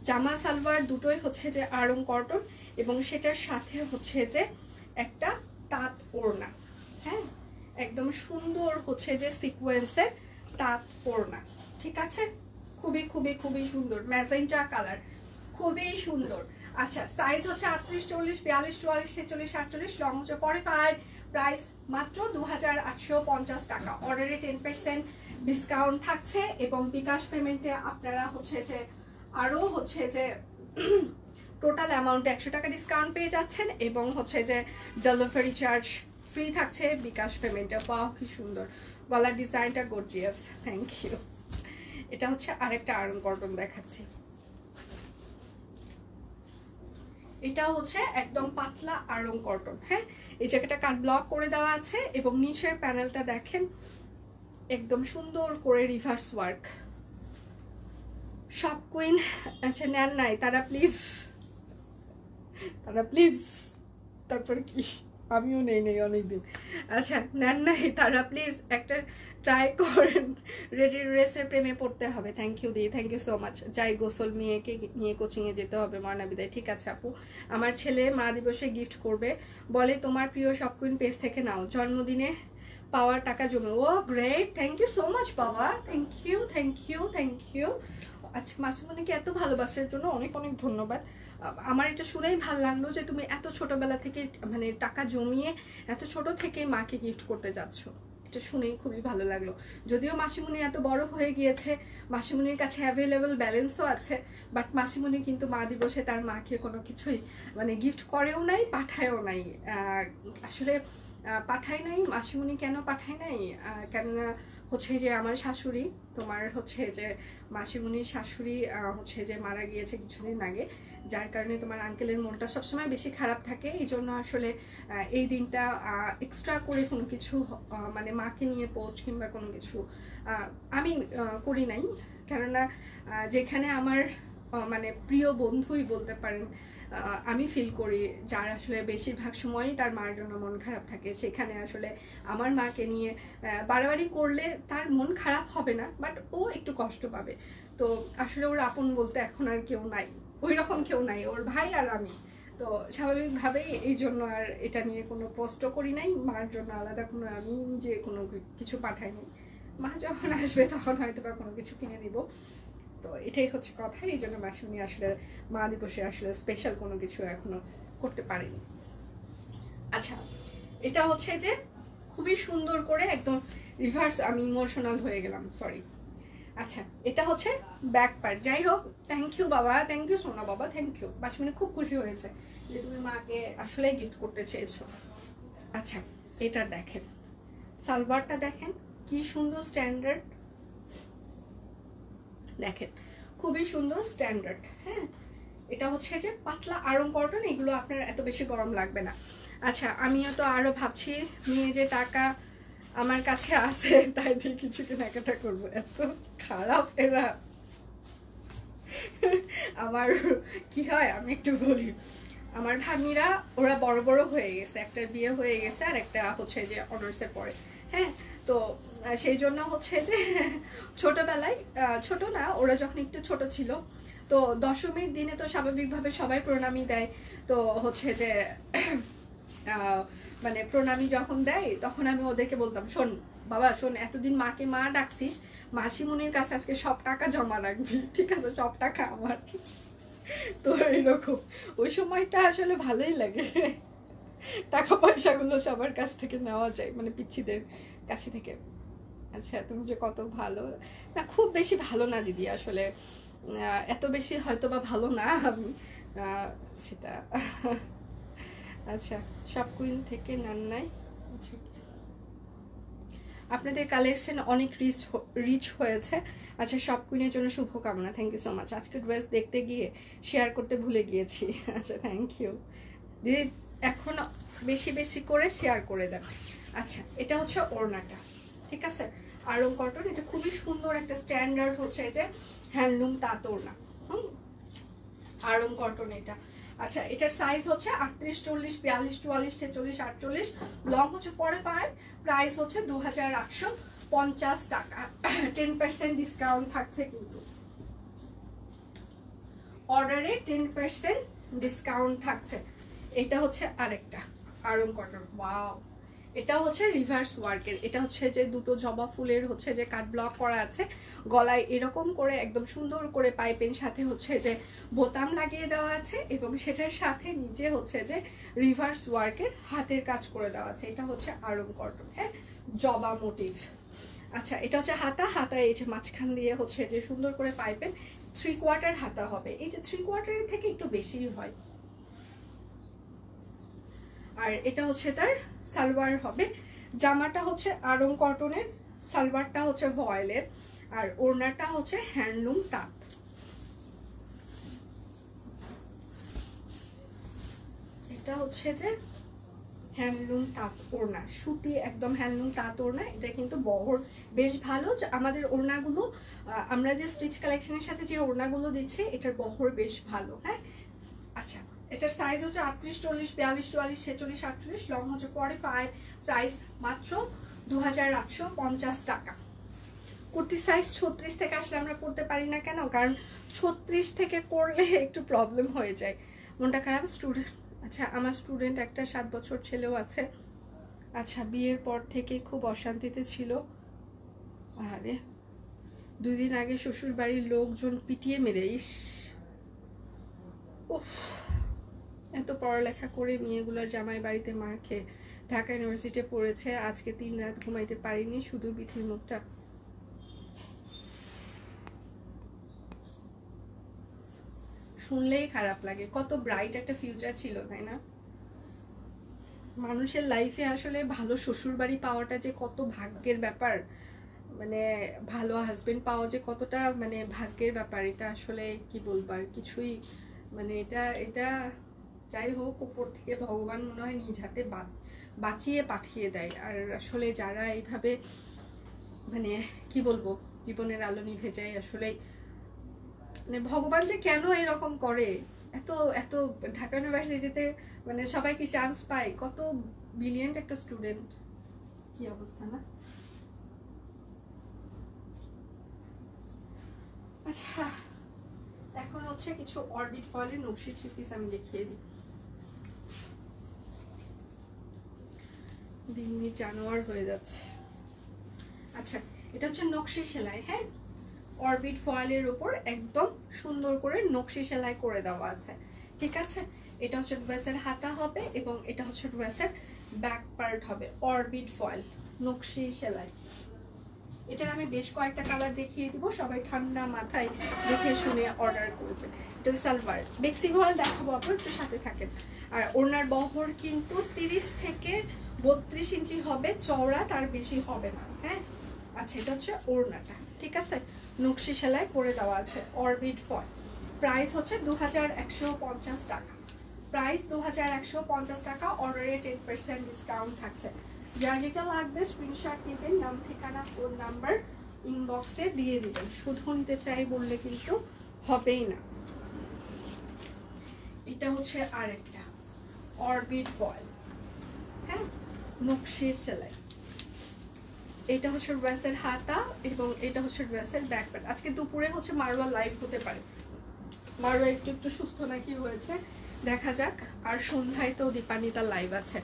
S1: জামা সালোয়ার দুটোই হচ্ছে যে আড়ং কটন এবং সেটার সাথে হচ্ছে যে একটা তাঁত ওড়না। হ্যাঁ, একদম সুন্দর হচ্ছে যে সিকোয়েন্সের তাঁত ওড়না। ঠিক আছে, খুবই খুবই খুবই সুন্দর, ম্যাজেন্টা কালার, খুবই সুন্দর। আচ্ছা, সাইজ হচ্ছে 38, 40, 42, 44, 46, 48, লং হচ্ছে 45। প্রাইস মাত্র 2850 টাকা। অর্ডারে 10% ডিসকাউন্ট থাকছে এবং বিকাশ পেমেন্টে আপনারা হচ্ছে যে আরও হচ্ছে যে টোটাল অ্যামাউন্টে 100 টাকা ডিসকাউন্ট পেয়ে যাচ্ছেন এবং হচ্ছে যে ডেলিভারি চার্জ ফ্রি থাকছে বিকাশ পেমেন্টে। পাও কি সুন্দর, গলার ডিজাইনটা গর্জিয়াস। Thank you. এটা হচ্ছে আরেকটা আয়রন কটন দেখাচ্ছি। এটা হচ্ছে একদম পাতলা আড়ং কটন। হ্যাঁ, এই জায়গাটা কাট ব্লক করে দেওয়া আছে এবং নিচের প্যানেলটা দেখেন একদম সুন্দর করে রিভার্স ওয়ার্ক। শপ কুইন আচ্ছা নেন নাই তারা প্লিজ, তারপরে কি, আমিও নেই অনেকদিন। আচ্ছা, নেন নাই তারা প্লিজ একটা ট্রাই করেন, রেডি ড্রেসের প্রেমে পড়তে হবে। থ্যাংক ইউ দি, থ্যাংক ইউ সো মাচ। যাই গোসল মেয়েকে নিয়ে কোচিংয়ে যেতে হবে, ময়না বিদায়। ঠিক আছে আপু, আমার ছেলে মা দিবসে গিফট করবে, বলে তোমার প্রিয় শপ কুইন পেজ থেকে নাও, জন্মদিনে পাওয়ার টাকা জমে। Oh great, thank you so much বাবা, thank you thank you thank you. আচ্ছা, মাসিমণিকে এত ভালোবাসার জন্য অনেক অনেক ধন্যবাদ। আমার এটা শুনেই ভালো লাগলো যে তুমি এত ছোটবেলা থেকে মানে টাকা জমিয়ে এত ছোট থেকে মাকে গিফট করতে যাচ্ছ, এটা শুনেই খুবই ভালো লাগলো। যদিও মাসিমণি এত বড় হয়ে গিয়েছে, মাসিমণির কাছে অ্যাভেলেবল ব্যালেন্সও আছে, বাট মাসিমণি কিন্তু মা দিবসে তার মাকে কোনো কিছুই মানে গিফট করেও নাই, পাঠায়ও নাই। আসলে পাঠায় নাই, মাসিমণি কেন পাঠায় নাই, কেননা হচ্ছে যে আমার শাশুড়ি, তোমার হচ্ছে যে মাসিমণির শাশুড়ি হচ্ছে যে মারা গিয়েছে কিছুদিন আগে, যার কারণে তোমার আঙ্কেলের মনটা সবসময় বেশি খারাপ থাকে। এই জন্য আসলে এই দিনটা এক্সট্রা করে কোনো কিছু মানে মাকে নিয়ে পোস্ট কিংবা কোনো কিছু আমি করি নাই, কেননা যেখানে আমার মানে প্রিয় বন্ধুই বলতে পারেন আমি ফিল করি, যার আসলে বেশিরভাগ সময়ই তার মার জন্য মন খারাপ থাকে, সেখানে আসলে আমার মাকে নিয়ে বাড়াবাড়ি করলে তার মন খারাপ হবে না, বাট ও একটু কষ্ট পাবে। তো আসলে ওর আপন বলতে এখন আর কেউ নাই, ওই রকম কেউ নাই, ওর ভাই আর আমি। তো স্বাভাবিকভাবেই এই জন্য আর এটা নিয়ে কোনো পোস্টও করি নাই, মার জন্য আলাদা কোনো আমি নিজে কোনো কিছু পাঠাইনি। মা যখন আসবে তখন হয়তো বা কোনো কিছু কিনে দিব। তো এটাই হচ্ছে কথা, এই জন্য মাসিমণি আসলে মা দিবসে আসলে স্পেশাল কোনো কিছু এখনো করতে পারেনি। আচ্ছা এটা হচ্ছে যে খুবই সুন্দর করে একদম রিভার্স, আমি ইমোশনাল হয়ে গেলাম, সরি। আচ্ছা এটা হচ্ছে ব্যাক পার্ট। যাই হোক, থ্যাংক ইউ বাবা, থ্যাংক ইউ সোনা বাবা, থ্যাংক ইউ। বাসমিনী খুব খুশি হয়েছে যে তুমি মাকে আসলে গিফট করতে চেয়েছো। আচ্ছা এটা দেখেন, সালোয়ারটা দেখেন কি সুন্দর স্ট্যান্ডার্ড, দেখেন খুবই সুন্দর স্ট্যান্ডার্ড। হ্যাঁ এটা হচ্ছে যে পাতলা আড়ং কটন, এগুলো আপনার এত বেশি গরম লাগবে না। আচ্ছা আমিও তো আরো ভাবছি নিয়ে যে টাকা আমার কাছে আছে তাই দিয়ে কিছু কেনাকাটা করবো, এত খারাপ এরা। আমার কি হয় আমি একটু বলি, আমার ভাগ্নিরা ওরা বড় বড় হয়ে গেছে, একটার বিয়ে হয়ে গেছে আর একটা হচ্ছে যে অনার্সে পড়ে। হ্যাঁ তো সেই জন্য হচ্ছে যে ছোটবেলায়, ছোট না ওরা যখন একটু ছোট ছিল, তো দশমীর দিনে তো স্বাভাবিকভাবে সবাই প্রণামী দেয়। তো হচ্ছে যে মানে প্রণামী যখন দেয় তখন আমি ওদেরকে বলতাম, শোন বাবা শোন, এতদিন মাকে মা ডাকছিস, মাসিমণির কাছে আজকে সব টাকা জমা রাখবি, ঠিক আছে, সব টাকা আমার। তো এরকম ওই সময়টা আসলে ভালোই লাগে, টাকা পয়সাগুলো সবার কাছ থেকে নেওয়া যায়, মানে পিচ্ছিদের কাছে থেকে। আচ্ছা তুমি যে কত ভালো না, খুব বেশি ভালো না দিদি আসলে, এত বেশি হয়তো বা ভালো না আমি, সেটা। আচ্ছা সব কুইন থেকে নেন নাই, আচ্ছা আপনাদের কালেকশন অনেক রিচ হয়েছে। আচ্ছা সব কুইনের জন্য শুভকামনা, থ্যাংক ইউ সো মাচ। আজকে ড্রেস দেখতে গিয়ে শেয়ার করতে ভুলে গিয়েছি। আচ্ছা থ্যাংক ইউ দিদি, এখন বেশি বেশি করে শেয়ার করে দেন। আচ্ছা এটা হচ্ছে ওড়নাটা, ঠিক আছে, আড়ং কটন, এটা খুবই সুন্দর একটা স্ট্যান্ডার্ড হচ্ছে যে হ্যান্ডলুম তাঁত ওড়না, আড়ং কটন এটা। আচ্ছা এটার সাইজ হচ্ছে 38, 40, 42, 44, 46, 48, লং হচ্ছে 45, প্রাইস হচ্ছে 2850 টাকা। 10% ডিসকাউন্ট থাকছে কিন্তু, অর্ডারে 10% ডিসকাউন্ট থাকছে। এটা হচ্ছে আরেকটা আড়ং কটন, ওয়াও, এটা হচ্ছে রিভার্স ওয়ার্কের, এটা হচ্ছে যে দুটো জবা ফুলের হচ্ছে যে কাট ব্লক করা আছে, গলায় এরকম করে একদম সুন্দর করে পাইপের সাথে হচ্ছে যে বোতাম লাগিয়ে দেওয়া আছে, এবং সেটার সাথে নিচে হচ্ছে যে রিভার্স ওয়ার্কের হাতের কাজ করে দেওয়া আছে। এটা হচ্ছে আড়ং কটন, হ্যাঁ, জবা মোটিভ। আচ্ছা এটা হচ্ছে হাতা, হাতায় এই যে মাঝখান দিয়ে হচ্ছে যে সুন্দর করে পাইপেন 3/4 হাতা হবে, এই যে 3/4 থেকে একটু বেশি হয়। আর এটা হচ্ছে তার সালোয়ার হবে, জামাটা হচ্ছে আড়ং কটনের, সালোয়ারটা হচ্ছে ভয়েলের, আর ওড়নাটা হচ্ছে হ্যান্ডলুম তাঁত। এটা হচ্ছে যে হ্যান্ডলুম তাঁত ওড়না, সুতি একদম হ্যান্ডলুম তাঁত ওড়না। এটা কিন্তু বহর বেশ ভালো, আমাদের ওড়নাগুলো আমরা যে স্টিচ কালেকশনের সাথে যে ওড়নাগুলো দিচ্ছি এটার বহর বেশ ভালো। হ্যাঁ আচ্ছা এটার সাইজ হচ্ছে 38, 40, 42, 44, 46, 48, লং হচ্ছে 45, প্রাইস মাত্র 2850 টাকা। কুর্তি সাইজ 36 থেকে আসলে আমরা করতে পারি না কেন, কারণ 36 থেকে করলে একটু প্রবলেম হয়ে যায়, মনটা খারাপ। স্টুডেন্ট, আচ্ছা আমার স্টুডেন্ট একটা 7 বছর ছেলেও আছে। আচ্ছা বিয়ের পর থেকে খুব অশান্তিতে ছিল, আরে 2 দিন আগে শ্বশুর বাড়ির লোকজন পিটিয়ে মেরে, ইস উফ, এত পড়ালেখা করে মেয়েগুলোর জামাই বাড়িতে মার খেয়ে ঢাকা ইউনিভার্সিটিতে পড়েছে, আজকে 3 রাত ঘুমাইতে পারিনি, শুধু বিথির মুখটা। শুনলেই খারাপ লাগে, কত ব্রাইট একটা ফিউচার ছিল তাই না? মানুষের লাইফে আসলে ভালো শ্বশুর বাড়ি পাওয়াটা যে কত ভাগ্যের ব্যাপার, মানে ভালো হাজবেন্ড পাওয়া যে কতটা মানে ভাগ্যের ব্যাপার, এটা আসলে কি বলবো আর কিছুই, মানে এটা এটা যাই হোক উপর থেকে ভগবান মনে হয় নিজ হাতে বাঁচিয়ে পাঠিয়ে দেয়। আর আসলে যারা এইভাবে মানে কি বলবো জীবনের আলো নিভে যায়, আসলে মানে ভগবান যে কেন এরকম করে, এত এত ঢাকা ইউনিভার্সিটিতে মানে সবাই কি চান্স পায়, কত ব্রিলিয়েন্ট একটা স্টুডেন্ট, কি অবস্থা না? আচ্ছা এখন হচ্ছে কিছু অরবিট ফয়েলের নকশি থ্রি পিস আমি দেখিয়ে দিই। দিন জানোয়ার হয়ে যাচ্ছে। আচ্ছা এটা হচ্ছে নকশি সেলাই, হ্যাঁ, অরবিট ফয়েলের উপর একদম সুন্দর করে নকশি সেলাই করে দেওয়া আছে, ঠিক আছে। এটা হচ্ছে ড্রেসের হাতা হবে এবং এটা হচ্ছে ড্রেসের ব্যাক পার্ট হবে অরবিট ফয়েল নকশি সেলাই। এটার আমি বেশ কয়েকটা কালার দেখিয়ে দিব, সবাই ঠান্ডা মাথায় দেখে শুনে অর্ডার করবেন। এটা সালোয়ার বেক্সি ভয়েল দেখাবো, আপনার একটু সাথে থাকেন। আর ওড়নার বহর কিন্তু 30 থেকে 32 ইঞ্চি হবে চওড়া, তার বেশি হবে না। হ্যাঁ আচ্ছা, এটা হচ্ছে ওড়নাটা, ঠিক আছে, নকশি সেলাই করে দেওয়া আছে অরবিট ফয়েল। প্রাইস হচ্ছে 2150 টাকা, প্রাইস 2150 টাকা। অর্ডারে 10% ডিসকাউন্ট থাকছে। যার যেটা লাগবে স্ক্রিনশট নেবেন, নাম ঠিকানা ফোন নাম্বার ইনবক্সে দিয়ে দিবেন। শুধু নিতে চাই বললে কিন্তু হবেই না। এটা হচ্ছে আরেকটা অরবিট ফয়েল, হ্যাঁ নকশি সেলাই। এটা হচ্ছে ড্রেসের হাতা এবং এটা হচ্ছে ড্রেসের ব্যাক পার্ট। আজকে দুপুরে হচ্ছে মারওয়া লাইভ হতে পারে, মারওয়া একটু একটু সুস্থ নাকি হয়েছে, দেখা যাক। আর সন্ধ্যায় তো দীপানিতার লাইভ আছে।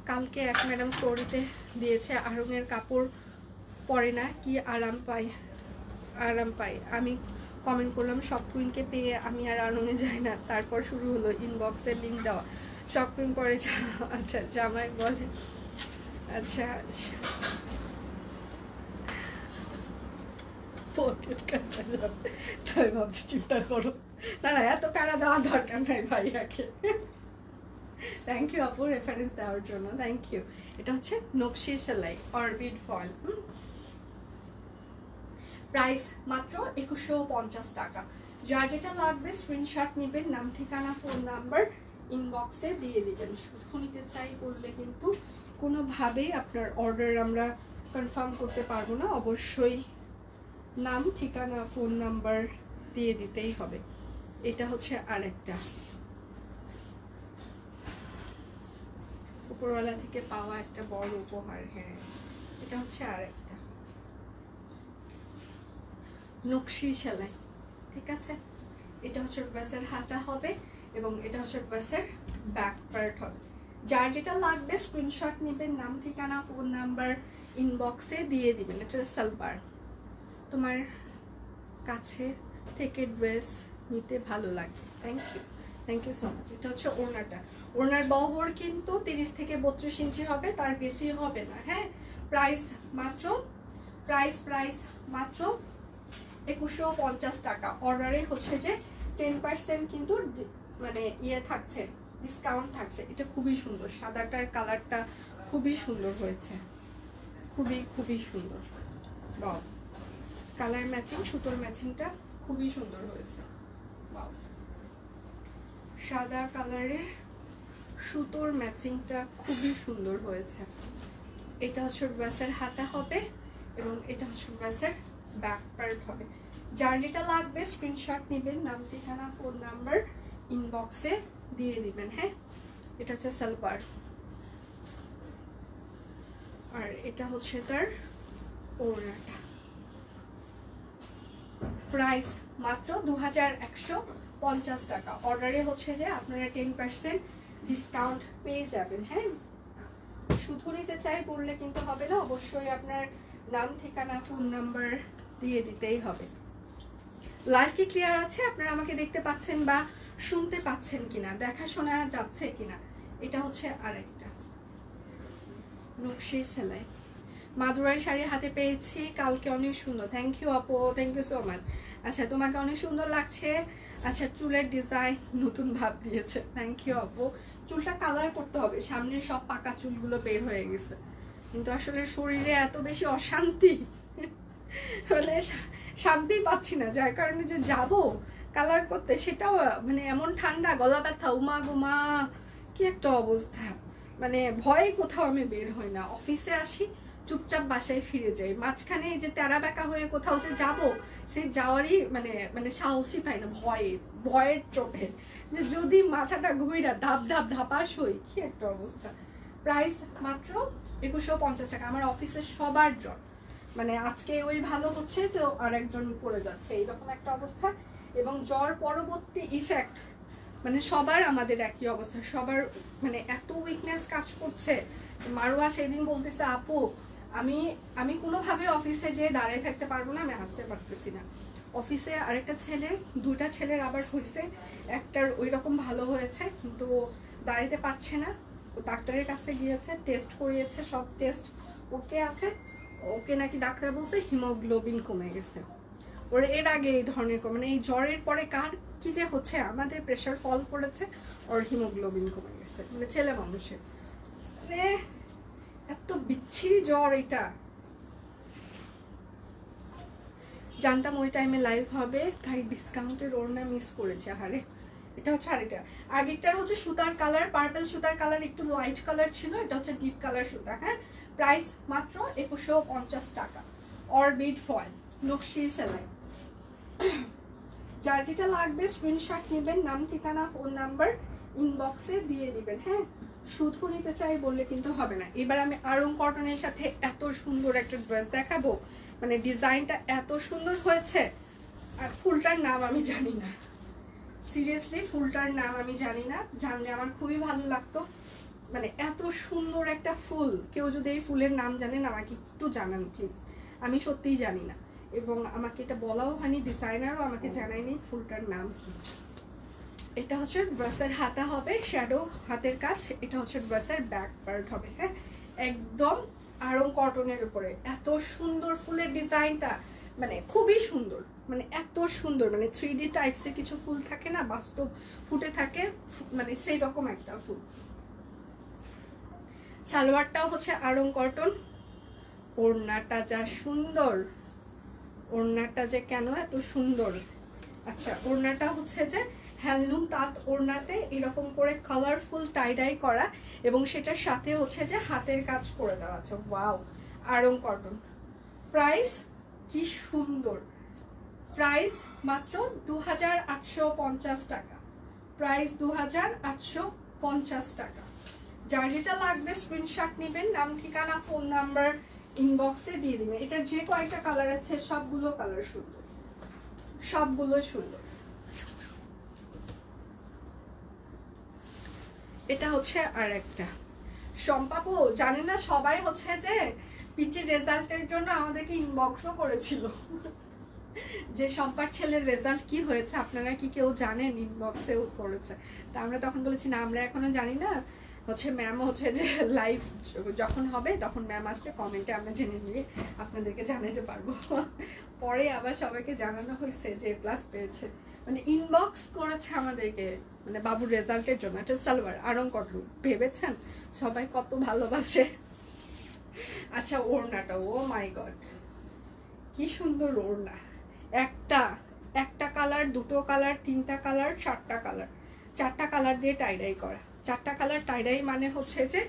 S1: কালকে এক ম্যাডাম স্টোরিতে দিয়েছে আরঙের কাপড় পরে না কি আরাম পাই, আরাম পাই। আমি কমেন্ট করলাম সব কুইনকে পেয়ে আমি আর আরঙে যাই না। তারপর শুরু হলো ইনবক্সের লিঙ্ক দেওয়া, সব কুইন পরে আচ্ছা জামাই বলে আচ্ছা তাই ভাবছি চিন্তা করো না না, এত কারা দেওয়ার দরকার নাই ভাইয়াকে। থ্যাংক ইউ আপু রেফারেন্স দেওয়ার জন্য, থ্যাংক ইউ। এটা হচ্ছে নকশি সেলাই অরবিট ফয়েল, প্রাইস মাত্র 2150 টাকা। যার যেটা লাগবে স্ক্রিনশট নেবেন, নাম ঠিকানা ফোন নাম্বার ইনবক্সে দিয়ে দিবেন। শুধু নিতে চাই বললে কিন্তু কোনোভাবেই আপনার অর্ডার আমরা কনফার্ম করতে পারবো না, অবশ্যই নাম ঠিকানা ফোন নাম্বার দিয়ে দিতেই হবে। এটা হচ্ছে আরেকটা উপরওয়ালা থেকে পাওয়া একটা বড় উপহার। হ্যাঁ এটা হচ্ছে আরেকটা নকশি সেলাই, ঠিক আছে। এটা হচ্ছে ড্রেসের হাতা হবে এবং এটা হচ্ছে ড্রেসের ব্যাক পার্ট হবে। যার যেটা লাগবে স্ক্রিনশট নেবেন, নাম ঠিকানা ফোন নাম্বার ইনবক্সে দিয়ে দিবেন। এটা সালোয়ার, তোমার কাছে থেকে ড্রেস নিতে ভালো লাগে, thank you, thank you so much. এটা হচ্ছে ওড়নাটা, ওড়নার বহর কিন্তু 30 থেকে 32 ইঞ্চি হবে, তার বেশি হবে না। হ্যাঁ প্রাইস মাত্র প্রাইস মাত্র 2150 টাকা। অর্ডারে হচ্ছে যে 10% কিন্তু মানে ইয়ে থাকছে, ডিসকাউন্ট থাকছে। এটা খুবই সুন্দর, সাদাটার কালারটা খুবই সুন্দর হয়েছে, খুবই খুবই সুন্দর। বাও, কালার ম্যাচিং, সুতোর ম্যাচিংটা খুবই সুন্দর হয়েছে। বাও, সাদা কালারের সুতোর ম্যাচিংটা খুবই সুন্দর হয়েছে। এটা হচ্ছে ড্রেসের হাতা হবে এবং এটা হচ্ছে ড্রেসের ব্যাক পার্ট হবে। যার যেটা লাগবে স্ক্রিনশট নেবেন, নাম ঠিকানা ফোন নাম্বার ইনবক্সে দিয়ে দিবেন। হ্যাঁ এটা হচ্ছে সালোয়ার আর এটা হচ্ছে তার ওড়নাটা। প্রাইস মাত্র 2150 টাকা। অর্ডারে হচ্ছে যে আপনারা 10% ডিসকাউন্ট পেয়ে যাবেন। হ্যাঁ শুধু নিতে চাই বললে কিন্তু হবে না, অবশ্যই আপনার নাম ঠিকানা ফোন নাম্বার দিয়ে দিতেই হবে। লাইভ কি ক্লিয়ার আছে? আপনারা আমাকে দেখতে পাচ্ছেন বা শুনতে পাচ্ছেন কিনা, দেখা শোনা যাচ্ছে কিনা? এটা হচ্ছে আরেকটা নকশি সেলাই মাদুরাই শাড়ি হাতে পেয়েছি কালকে, অনেক সুন্দর। থ্যাংক ইউ আপু, থ্যাংক ইউ সো মাচ। আচ্ছা তোমাকে অনেক সুন্দর লাগছে। আচ্ছা চুলের ডিজাইন নতুন ভাব দিয়েছে, থ্যাংক ইউ আপু। চুলটা কালার করতে হবে, সামনের সব পাকা চুলগুলো বের হয়ে গেছে, কিন্তু আসলে শরীরে এত বেশি অশান্তি মানে শান্তি পাচ্ছি না, যার কারণে যে যাব কালার করতে সেটাও মানে এমন ঠান্ডা, গলা ব্যথা, উমা গুমা কি একটা অবস্থা। মানে ভয়ে কোথাও আমি বের হই না, অফিসে আসি চুপচাপ বাসায় ফিরে যাই। মাঝখানে যে তেরা বেঁকা হয়ে কোথাও যে যাব, সেই যাওয়ারই মানে সাহসই পাই না, ভয়ের চোখে যে যদি মাথাটা ঘুইরা ধাপ ধাপ ধাপাস হই, কি একটা অবস্থা। প্রাইস মাত্র 2150 টাকা। আমার অফিসের সবার জ্বর, মানে আজকে ওই ভালো হচ্ছে তো আরেকজন পড়ে যাচ্ছে, এইরকম একটা অবস্থা। এবং জ্বর পরবর্তী ইফেক্ট মানে সবার আমাদের একই অবস্থা, সবার মানে এত উইকনেস কাজ করছে। মারোয়া সেদিন বলতেছে আপু আমি কোনোভাবে অফিসে যেয়ে দাঁড়িয়ে থাকতে পারবো না, আমি আসতে পারতেছি না। অফিসে আরেকটা ছেলে, দুটা ছেলের আবার হয়েছে, একটার ওই রকম ভালো হয়েছে কিন্তু দাঁড়াইতে পারছে না, ও ডাক্তারের কাছে গিয়েছে, টেস্ট করিয়েছে, সব টেস্ট ওকে আছে। ওকে নাকি ডাক্তার বলছে হিমোগ্লোবিন কমে গেছে। ওর এর আগে এই ধরনের মানে এই জ্বরের পরে কার কি যে হচ্ছে, আমাদের প্রেশার ফল করেছে, ওর হিমোগ্লোবিন কমে গেছে, মানে ছেলে মানুষের। মানে এত বিচ্ছিরি জ্বর এটা। জানতাম ওই টাইমে লাইভ হবে, তাই ডিসকাউন্টের ওড়না মিস করেছে। আরে এটা হচ্ছে আরেকটা, আগেরটার হচ্ছে সুতার কালার, পার্পল সুতার কালার, একটু লাইট কালার ছিল, এটা হচ্ছে ডিপ কালার সুতা। হ্যাঁ, প্রাইস মাত্র 2150 টাকা। অরবিট ফয়েল, নকশি সেলাই। যার যেটা লাগবে স্ক্রিনশট নেবেন, নাম ঠিকানা ফোন নাম্বার ইনবক্সে দিয়ে দিবেন। হ্যাঁ, শুধু নিতে চাই বললে কিন্তু হবে না। এবার আমি আরং কটনের সাথে এত সুন্দর একটা ড্রেস দেখাবো, মানে ডিজাইনটা এত সুন্দর হয়েছে। আর ফুলটার নাম আমি জানি না, সিরিয়াসলি ফুলটার নাম আমি জানি না, জানলে আমার খুবই ভালো লাগতো। মানে এত সুন্দর একটা ফুল, কেউ যদি এই ফুলের নাম জানেন আমাকে একটু জানান প্লিজ, আমি সত্যিই জানি না। এবং আমাকে এটা বলাও হয়নি, ডিজাইনারও আমাকে জানায়নি ফুলটার নাম কি। এটা হচ্ছে ড্রেসের হাতা হবে শ্যাডো হাতের কাজ, এটা হচ্ছে ড্রেসের ব্যাক পার্ট হবে। হ্যাঁ, একদম আরং কটনের উপরে এত সুন্দর ফুলের ডিজাইনটা, মানে খুবই সুন্দর, মানে এত সুন্দর, মানে 3D টাইপসের কিছু ফুল থাকে না, বাস্তব ফুটে থাকে, মানে সেই রকম একটা ফুল। সালোয়ারটাও হচ্ছে আরং কটন। ওড়নাটা যা সুন্দর, ওড়নাটা যে কেন এত সুন্দর। আচ্ছা, ওড়নাটা হচ্ছে যে হ্যান্ডলুম তাঁত ওড়নাতে এরকম করে কালারফুল টাইডাই করা, এবং সেটার সাথে হচ্ছে যে হাতের কাজ করে দেওয়া আছে। Wow, Aarong cotton. প্রাইস কি সুন্দর, প্রাইস মাত্র 2850 টাকা। প্রাইস 2850 টাকা। যার যেটা লাগবে স্ক্রিনশট নেবেন, নাম ঠিকানা ফোন নাম্বার ইনবক্সে দিয়ে দিবেন। এটার যে কয়েকটা কালার আছে সবগুলো কালার সুন্দর, সবগুলো সুন্দর। এটা হচ্ছে আর একটা সম্পাপু, জানি না সবাই হচ্ছে যে পিচির রেজাল্টের জন্য আমাদেরকে ইনবক্সও করেছিল যে সম্পার ছেলের রেজাল্ট কি হয়েছে, আপনারা কি কেউ জানেন? ইনবক্সেও করেছে। তা আমরা তখন বলেছি না, আমরা এখনো জানি না, হচ্ছে ম্যাম হচ্ছে যে লাইভ যখন হবে তখন ম্যাম আসলে কমেন্টে আমরা জেনে নিয়ে আপনাদেরকে জানাতে পারবো। পরে আবার সবাইকে জানানো হয়েছে যে প্লাস পেয়েছে, মানে ইনবক্স করেছে আমাদেরকে, মানে বাবুর রেজাল্টের জন্য। একটা সালোয়ার আরং কটন, ভেবেছেন সবাই কত ভালোবাসে। আচ্ছা, ওড়নাটা, ও মাই গড কি সুন্দর ওড়না। একটা কালার, দুটো কালার, তিনটা কালার, চারটা কালার, চারটা কালার দিয়ে টাইডাই করা। চারটা কালার টাইডাই মানে হচ্ছে যে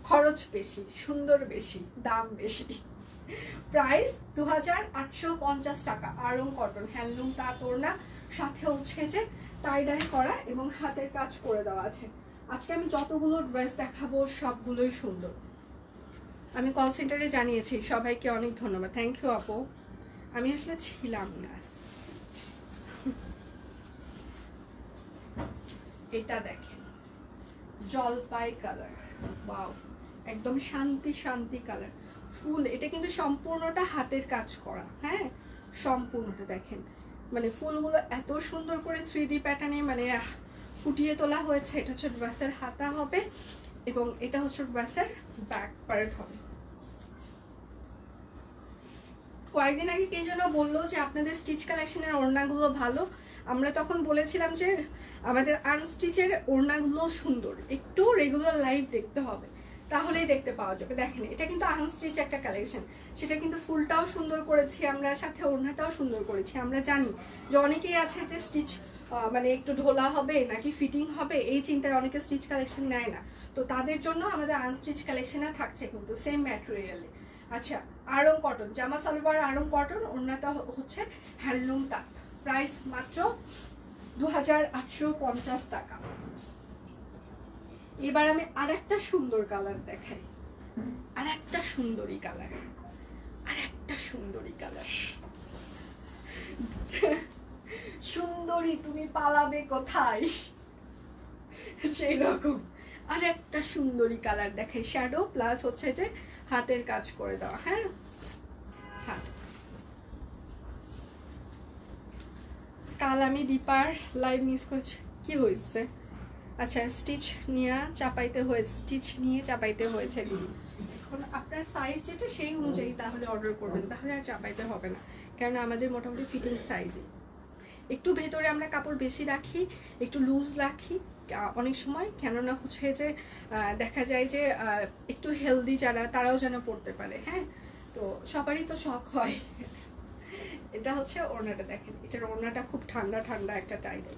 S1: খরচ বেশি, সুন্দর বেশি, দাম বেশি। প্রাইস 2850 টাকা। আরং কটন, হ্যান্ডলুম তাঁত ওড়না, সাথে হচ্ছে যে টাইডাই করা এবং হাতের কাজ করে দেওয়া আছে। আজকে আমি যতগুলো ড্রেস দেখাবো সবগুলোই সুন্দর। আমি কল সেন্টারে জানিয়েছি, সবাইকে অনেক ধন্যবাদ। থ্যাংক ইউ আপু, আমি আসলে ছিলাম না। এটা দেখেন জলপাই কালার, ওয়াও, একদম শান্তি শান্তি কালার ফুল। এটা কিন্তু সম্পূর্ণটা হাতের কাজ করা। হ্যাঁ, সম্পূর্ণটা দেখেন, মানে ফুলগুলো এত সুন্দর করে 3D প্যাটার্নে মানে ফুটিয়ে তোলা হয়েছে। এটা হচ্ছে ড্রেসের হাতা হবে এবং এটা হচ্ছে ড্রেসের ব্যাক পার্ট হবে। কয়েকদিন আগে কে যেন বললো যে আপনাদের স্টিচ কালেকশনের ওড়নাগুলো ভালো, আমরা তখন বলেছিলাম যে আমাদের আনস্টিচের ওড়নাগুলো সুন্দর, একটু রেগুলার লাইভ দেখতে হবে, তাহলেই দেখতে পাওয়া যাবে। দেখেন এটা কিন্তু আনস্টিচ একটা কালেকশন, সেটা কিন্তু ফুলটাও সুন্দর করেছি আমরা, সাথে ওড়নাটাও সুন্দর করেছি। আমরা জানি যে অনেকেই আছে যে স্টিচ মানে একটু ঢোলা হবে নাকি ফিটিং হবে, এই চিন্তায় অনেকে স্টিচ কালেকশন নেয় না। তো তাদের জন্য আমাদের আনস্টিচ কালেকশনে থাকছে কিন্তু সেম ম্যাটেরিয়ালে। আচ্ছা, আরং কটন, জামা সালোয়ার আরং কটন, ওড়নাটা হচ্ছে হ্যান্ডলুম তাঁত। প্রাইস মাত্র 2850 টাকা। এবার আমি আরেকটা সুন্দর কালার দেখাই, আরেকটা সুন্দরী কালার, আরেকটা সুন্দরী কালার। সুন্দরী তুমি পালাবে কোথায়, সেই রকম আরেকটা সুন্দরী কালার দেখাই। শ্যাডো প্লাস হচ্ছে যে হাতের কাজ করে দেওয়া। হ্যাঁ, হ্যাঁ, কাল আমি দীপার লাইভ মিস করছি, কি হয়েছে? আচ্ছা স্টিচ নিয়ে চাপাইতে হয়েছে দিদি। এখন আপনার সাইজ যেটা সেই অনুযায়ী তাহলে অর্ডার করবেন, তাহলে আর চাপাইতে হবে না, কেননা আমাদের মোটামুটি ফিটিং সাইজে। একটু ভেতরে আমরা কাপড় বেশি রাখি, একটু লুজ রাখি অনেক সময়, কেননা হচ্ছে যে দেখা যায় যে একটু হেলদি যারা তারাও যেন পড়তে পারে। হ্যাঁ, তো সবারই তো শখ হয়। এটা হচ্ছে ওড়নাটা, দেখেন এটার ওড়নাটা খুব ঠান্ডা ঠান্ডা একটা টাইডাই,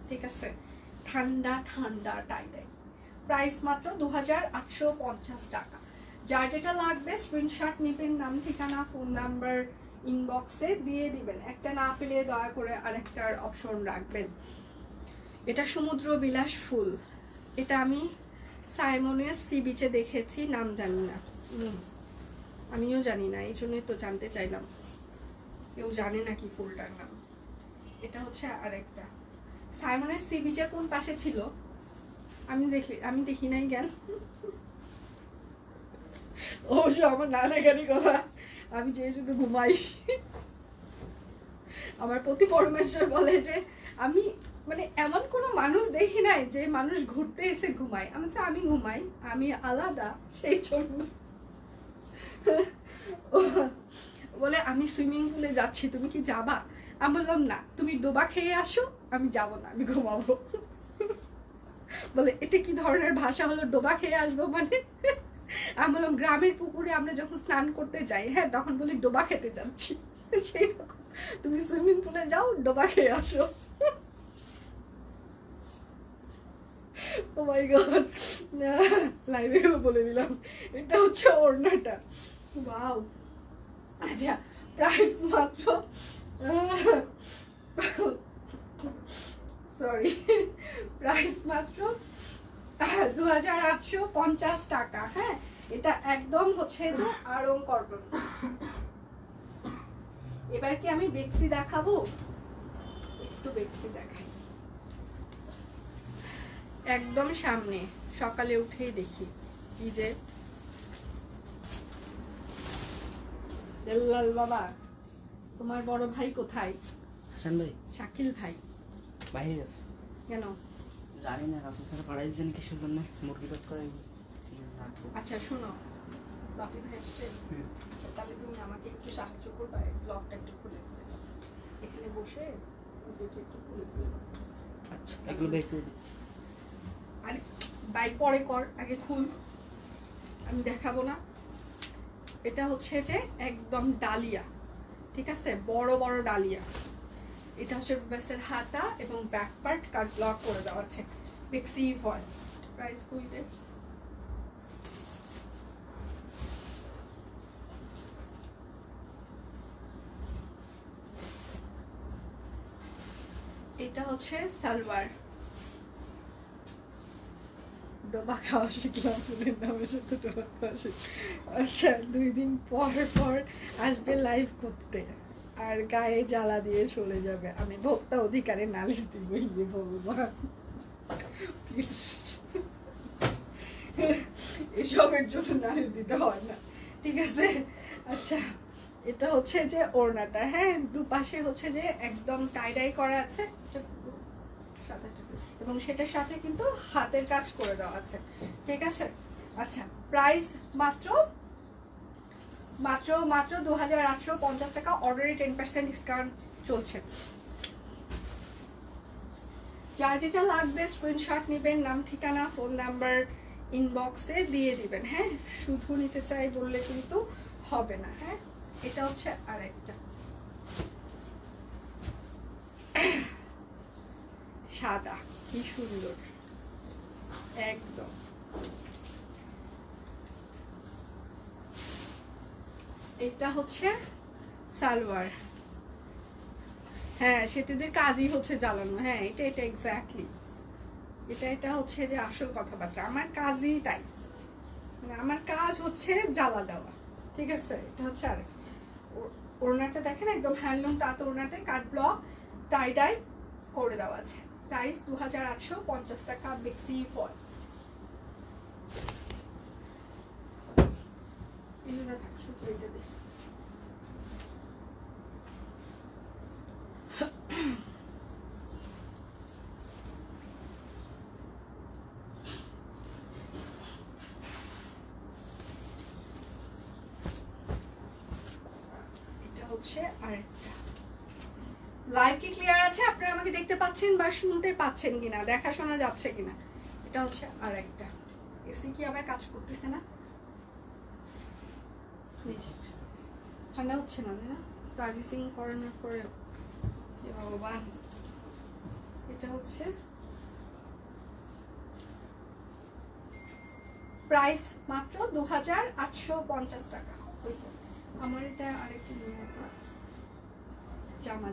S1: ঠিক আছে, ঠান্ডা ঠান্ডা টাইডাই। প্রাইস মাত্র 2850 টাকা। যার যেটা লাগবে স্ক্রিনশট নেবেন, নাম ঠিকানা ফোন নাম্বার ইনবক্সে দিয়ে দিবেন। একটা না পেলে দয়া করে আরেকটার অপশন রাখবেন। এটা সমুদ্র বিলাস ফুল, এটা আমি সাইমনের সি বিচে দেখেছি, নাম জানি না। আমিও জানি না, এই জন্যই তো জানতে চাইলাম কেউ জানে নাকি ফুলটার নাম। এটা হচ্ছে আরেকটা সাইমনের সি বিচে কোন পাশে ছিল আমি দেখি নাই জ্ঞান, অবশ্য আমার না দেখারই কথা, আমি যে শুধু ঘুমাই। আমার প্রতি পরমেশ্বর বলে যে আমি মানে এমন কোনো মানুষ দেখি নাই যে মানুষ ঘুরতে এসে ঘুমায়। আমি ঘুমাই, আমি আলাদা, সেই জন্য বলে আমি সুইমিং পুলে যাচ্ছি, তুমি কি যাবা? আমি বললাম না, তুমি ডোবা খেয়ে আসো, আমি যাব না, আমি ঘুমাবো। বলে এটা কি ধরনের ভাষা হলো, ডোবা খেয়ে আসবো মানে? আমি বললাম গ্রামের পুকুরে আমরা যখন স্নান করতে যাই, হ্যাঁ তখন বলি ডোবা খেতে যাচ্ছি, সেই রকম তুমি সুইমিং পুলে যাও, ডোবা খেয়ে আসো। ও মাই গড, লাইভে বলে দিলাম। এটা হচ্ছে ওড়নাটা, ওয়াও। আচ্ছা প্রাইস মাত্র সরি প্রাইস মাত্র 2850 টাকা। হ্যাঁ, এটা একদম হচ্ছে যে আরং কটন। এবার কি আমি বেক্সি দেখাবো? একটু বেক্সি দেখাই, একদম সামনে, সকালে উঠেই দেখি কি যে দেল্লাল বাবা, তোমার বড় ভাই কোথায়?
S2: হাসান ভাই,
S1: শাকিল ভাই
S2: বাইরে গেছে
S1: কেন
S2: জানি না, রাসুল স্যার পাড়াই দিচ্ছেন কিসের জন্য, মুরগি কাজ করে।
S1: আচ্ছা শোনো, বাপি ভাই আসছে, আচ্ছা তাহলে তুমি আমাকে একটু সাহায্য করবে, ব্লগটা একটু খুলে খুলে দাও, এখানে বসে একটু খুলে খুলে দাও।
S2: আচ্ছা এগুলো বের করে দিই।
S1: আরে বাইক পরে কর, আগে খুল, আমি দেখাবো না। এটা হচ্ছে যে একদম ডালিয়া, ঠিক আছে, বড় বড় ডালিয়া। এটা হচ্ছে ড্রেসের হাতা এবং ব্যাক পার্ট কাট ব্লক করে দেওয়া আছে, বেক্সি ফল। প্রাইস কইলে এটা হচ্ছে সালোয়ার। ডোবা খাওয়া শিখলাম, ফুলের নামের সাথে ডোবা খাওয়া শিখলাম। আচ্ছা 2 দিন পর পর আসবে লাইভ করতে, আর গায়ে জ্বালা দিয়ে চলে যাবে, আমি ভোক্তা অধিকারে নালিশ দিব। ইয়ে ভগবান, এসবের জন্য নালিশ দিতে হয় না, ঠিক আছে। আচ্ছা এটা হচ্ছে যে ওড়নাটা, হ্যাঁ দুপাশে হচ্ছে যে একদম টাই করা আছে, এবং সেটার সাথে কিন্তু হাতের কাজ করে দেওয়া আছে, ঠিক আছে। আচ্ছা প্রাইস মাত্র মাত্র মাত্র 2850 টাকা, অর্ডারে 10% ডিসকাউন্ট চলছে। যার যেটা লাগবে স্ক্রিনশট নেবেন, নাম ঠিকানা ফোন নাম্বার ইনবক্সে দিয়ে দিবেন। হ্যাঁ, শুধু নিতে চাই বললে কিন্তু হবে না। হ্যাঁ, এটা হচ্ছে আরেকটা সাদা, কি সুন্দর একদম। এটা হচ্ছে সালোয়ার, হ্যাঁ সেতুদের কাজই হচ্ছে জ্বালানো। হ্যাঁ এটা এটা এক্স্যাক্টলি, এটা হচ্ছে যে আসল কথাবার্তা, আমার কাজই তাই, মানে আমার কাজ হচ্ছে জ্বালা দেওয়া, ঠিক আছে। এটা হচ্ছে আর ওড়নাটা দেখেন একদম হ্যান্ডলুম তাঁত ওড়নাতে কাট ব্লক টাই ডাই করে দেওয়া আছে। প্রাইস 2850 টাকা, বেক্সি ফল। হচ্ছে আরেকটা। লাইভ কি ক্লিয়ার আছে? আপনারা আমাকে দেখতে পাচ্ছেন বা শুনতে পাচ্ছেন কিনা, দেখা শোনা যাচ্ছে কিনা? এটা হচ্ছে আরেকটা। এসি কি আবার কাজ করতেছে না? ঠান্ডা হচ্ছে না, না সার্ভিসিং করানোর পরে ভগবান। এটা হচ্ছে প্রাইস মাত্র 2850 টাকা হয়েছে। আমার এটা আরেকটা নিয়ে যেতে,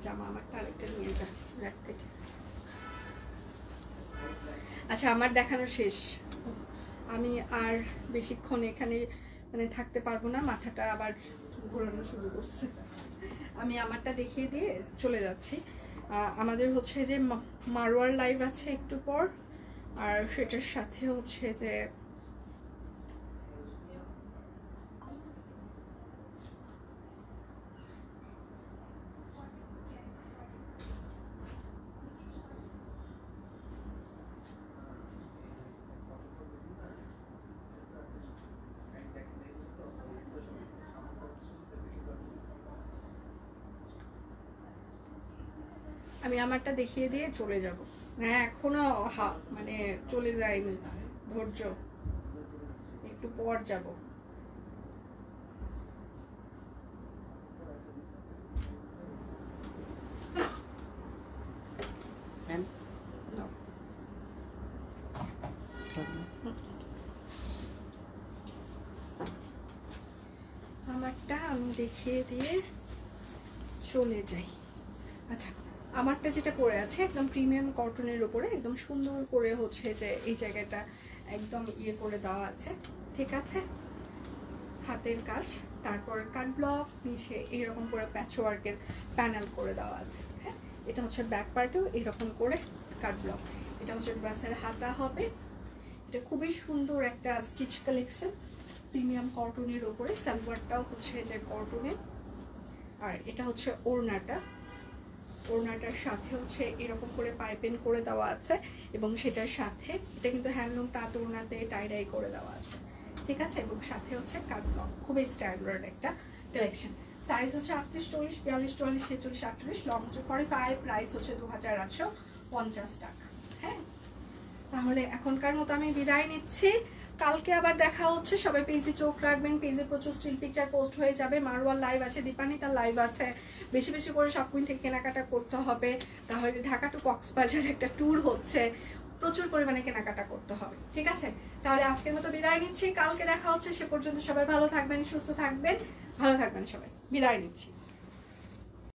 S1: জামা আমারটা আরেকটা নিয়ে যা র্যাক থেকে। আচ্ছা আমার দেখানো শেষ, আমি আর বেশিক্ষণ এখানে মানে থাকতে পারবো না, মাথাটা আবার ঘোরানো শুরু করছে। আমি আমারটা দেখিয়ে দিয়ে চলে যাচ্ছি। আমাদের হচ্ছে যে মারওয়ার লাইভ আছে একটু পর, আর সেটার সাথে হচ্ছে যে আমি আমারটা দেখিয়ে দিয়ে চলে যাব। হ্যাঁ এখনো মানে চলে যায়নি, ধৈর্য, একটু পর যাব। আমারটা আমি দেখিয়ে দিয়ে চলে যাই। আচ্ছা আমারটা যেটা পরে আছে একদম প্রিমিয়াম কটনের উপরে একদম সুন্দর করে হচ্ছে যে এই জায়গাটা একদম ইয়ে করে দেওয়া আছে, ঠিক আছে, হাতের কাজ, তারপর কাট ব্লক, নিচে এইরকম করে প্যাচওয়ার্কের প্যানেল করে দেওয়া আছে। হ্যাঁ এটা হচ্ছে ব্যাক পার্টেও এইরকম করে কাট ব্লক। এটা হচ্ছে ড্রেসের হাতা হবে। এটা খুবই সুন্দর একটা স্টিচ কালেকশন প্রিমিয়াম কটনের উপরে, সালোয়ারটাও হচ্ছে যে কটনের। আর এটা হচ্ছে ওড়নাটা, ওড়নাটার সাথে হচ্ছে এরকম করে পাইপিং করে দেওয়া আছে, এবং সেটার সাথে এটা কিন্তু হ্যান্ডলুম তাঁত ওড়নাতে টাইডাই করে দেওয়া আছে, ঠিক আছে, এবং সাথে হচ্ছে কাট ব্লক। খুবই স্ট্যান্ডার্ড একটা কালেকশন। সাইজ হচ্ছে 38, 40, 42, 44, 46, 48, লং হচ্ছে 45, প্রাইস হচ্ছে 2850 টাকা। হ্যাঁ তাহলে এখনকার মতো আমি বিদায় নিচ্ছি, কালকে আবার দেখা হচ্ছে। সবাই পেজে চোখ রাখবেন, পেজে প্রচুর স্টিল পিকচার পোস্ট হয়ে যাবে। মারওয়ার লাইভ আছে, দীপানি তার লাইভ আছে, বেশি বেশি করে সব কুইন থেকে কেনাকাটা করতে হবে। তাহলে ঢাকা টু কক্সবাজার একটা ট্যুর হচ্ছে, প্রচুর পরিমাণে কেনাকাটা করতে হবে, ঠিক আছে। তাহলে আজকের মতো বিদায় নিচ্ছি, কালকে দেখা হচ্ছে। সে পর্যন্ত সবাই ভালো থাকবেন, সুস্থ থাকবেন, ভালো থাকবেন সবাই, বিদায় নিচ্ছি।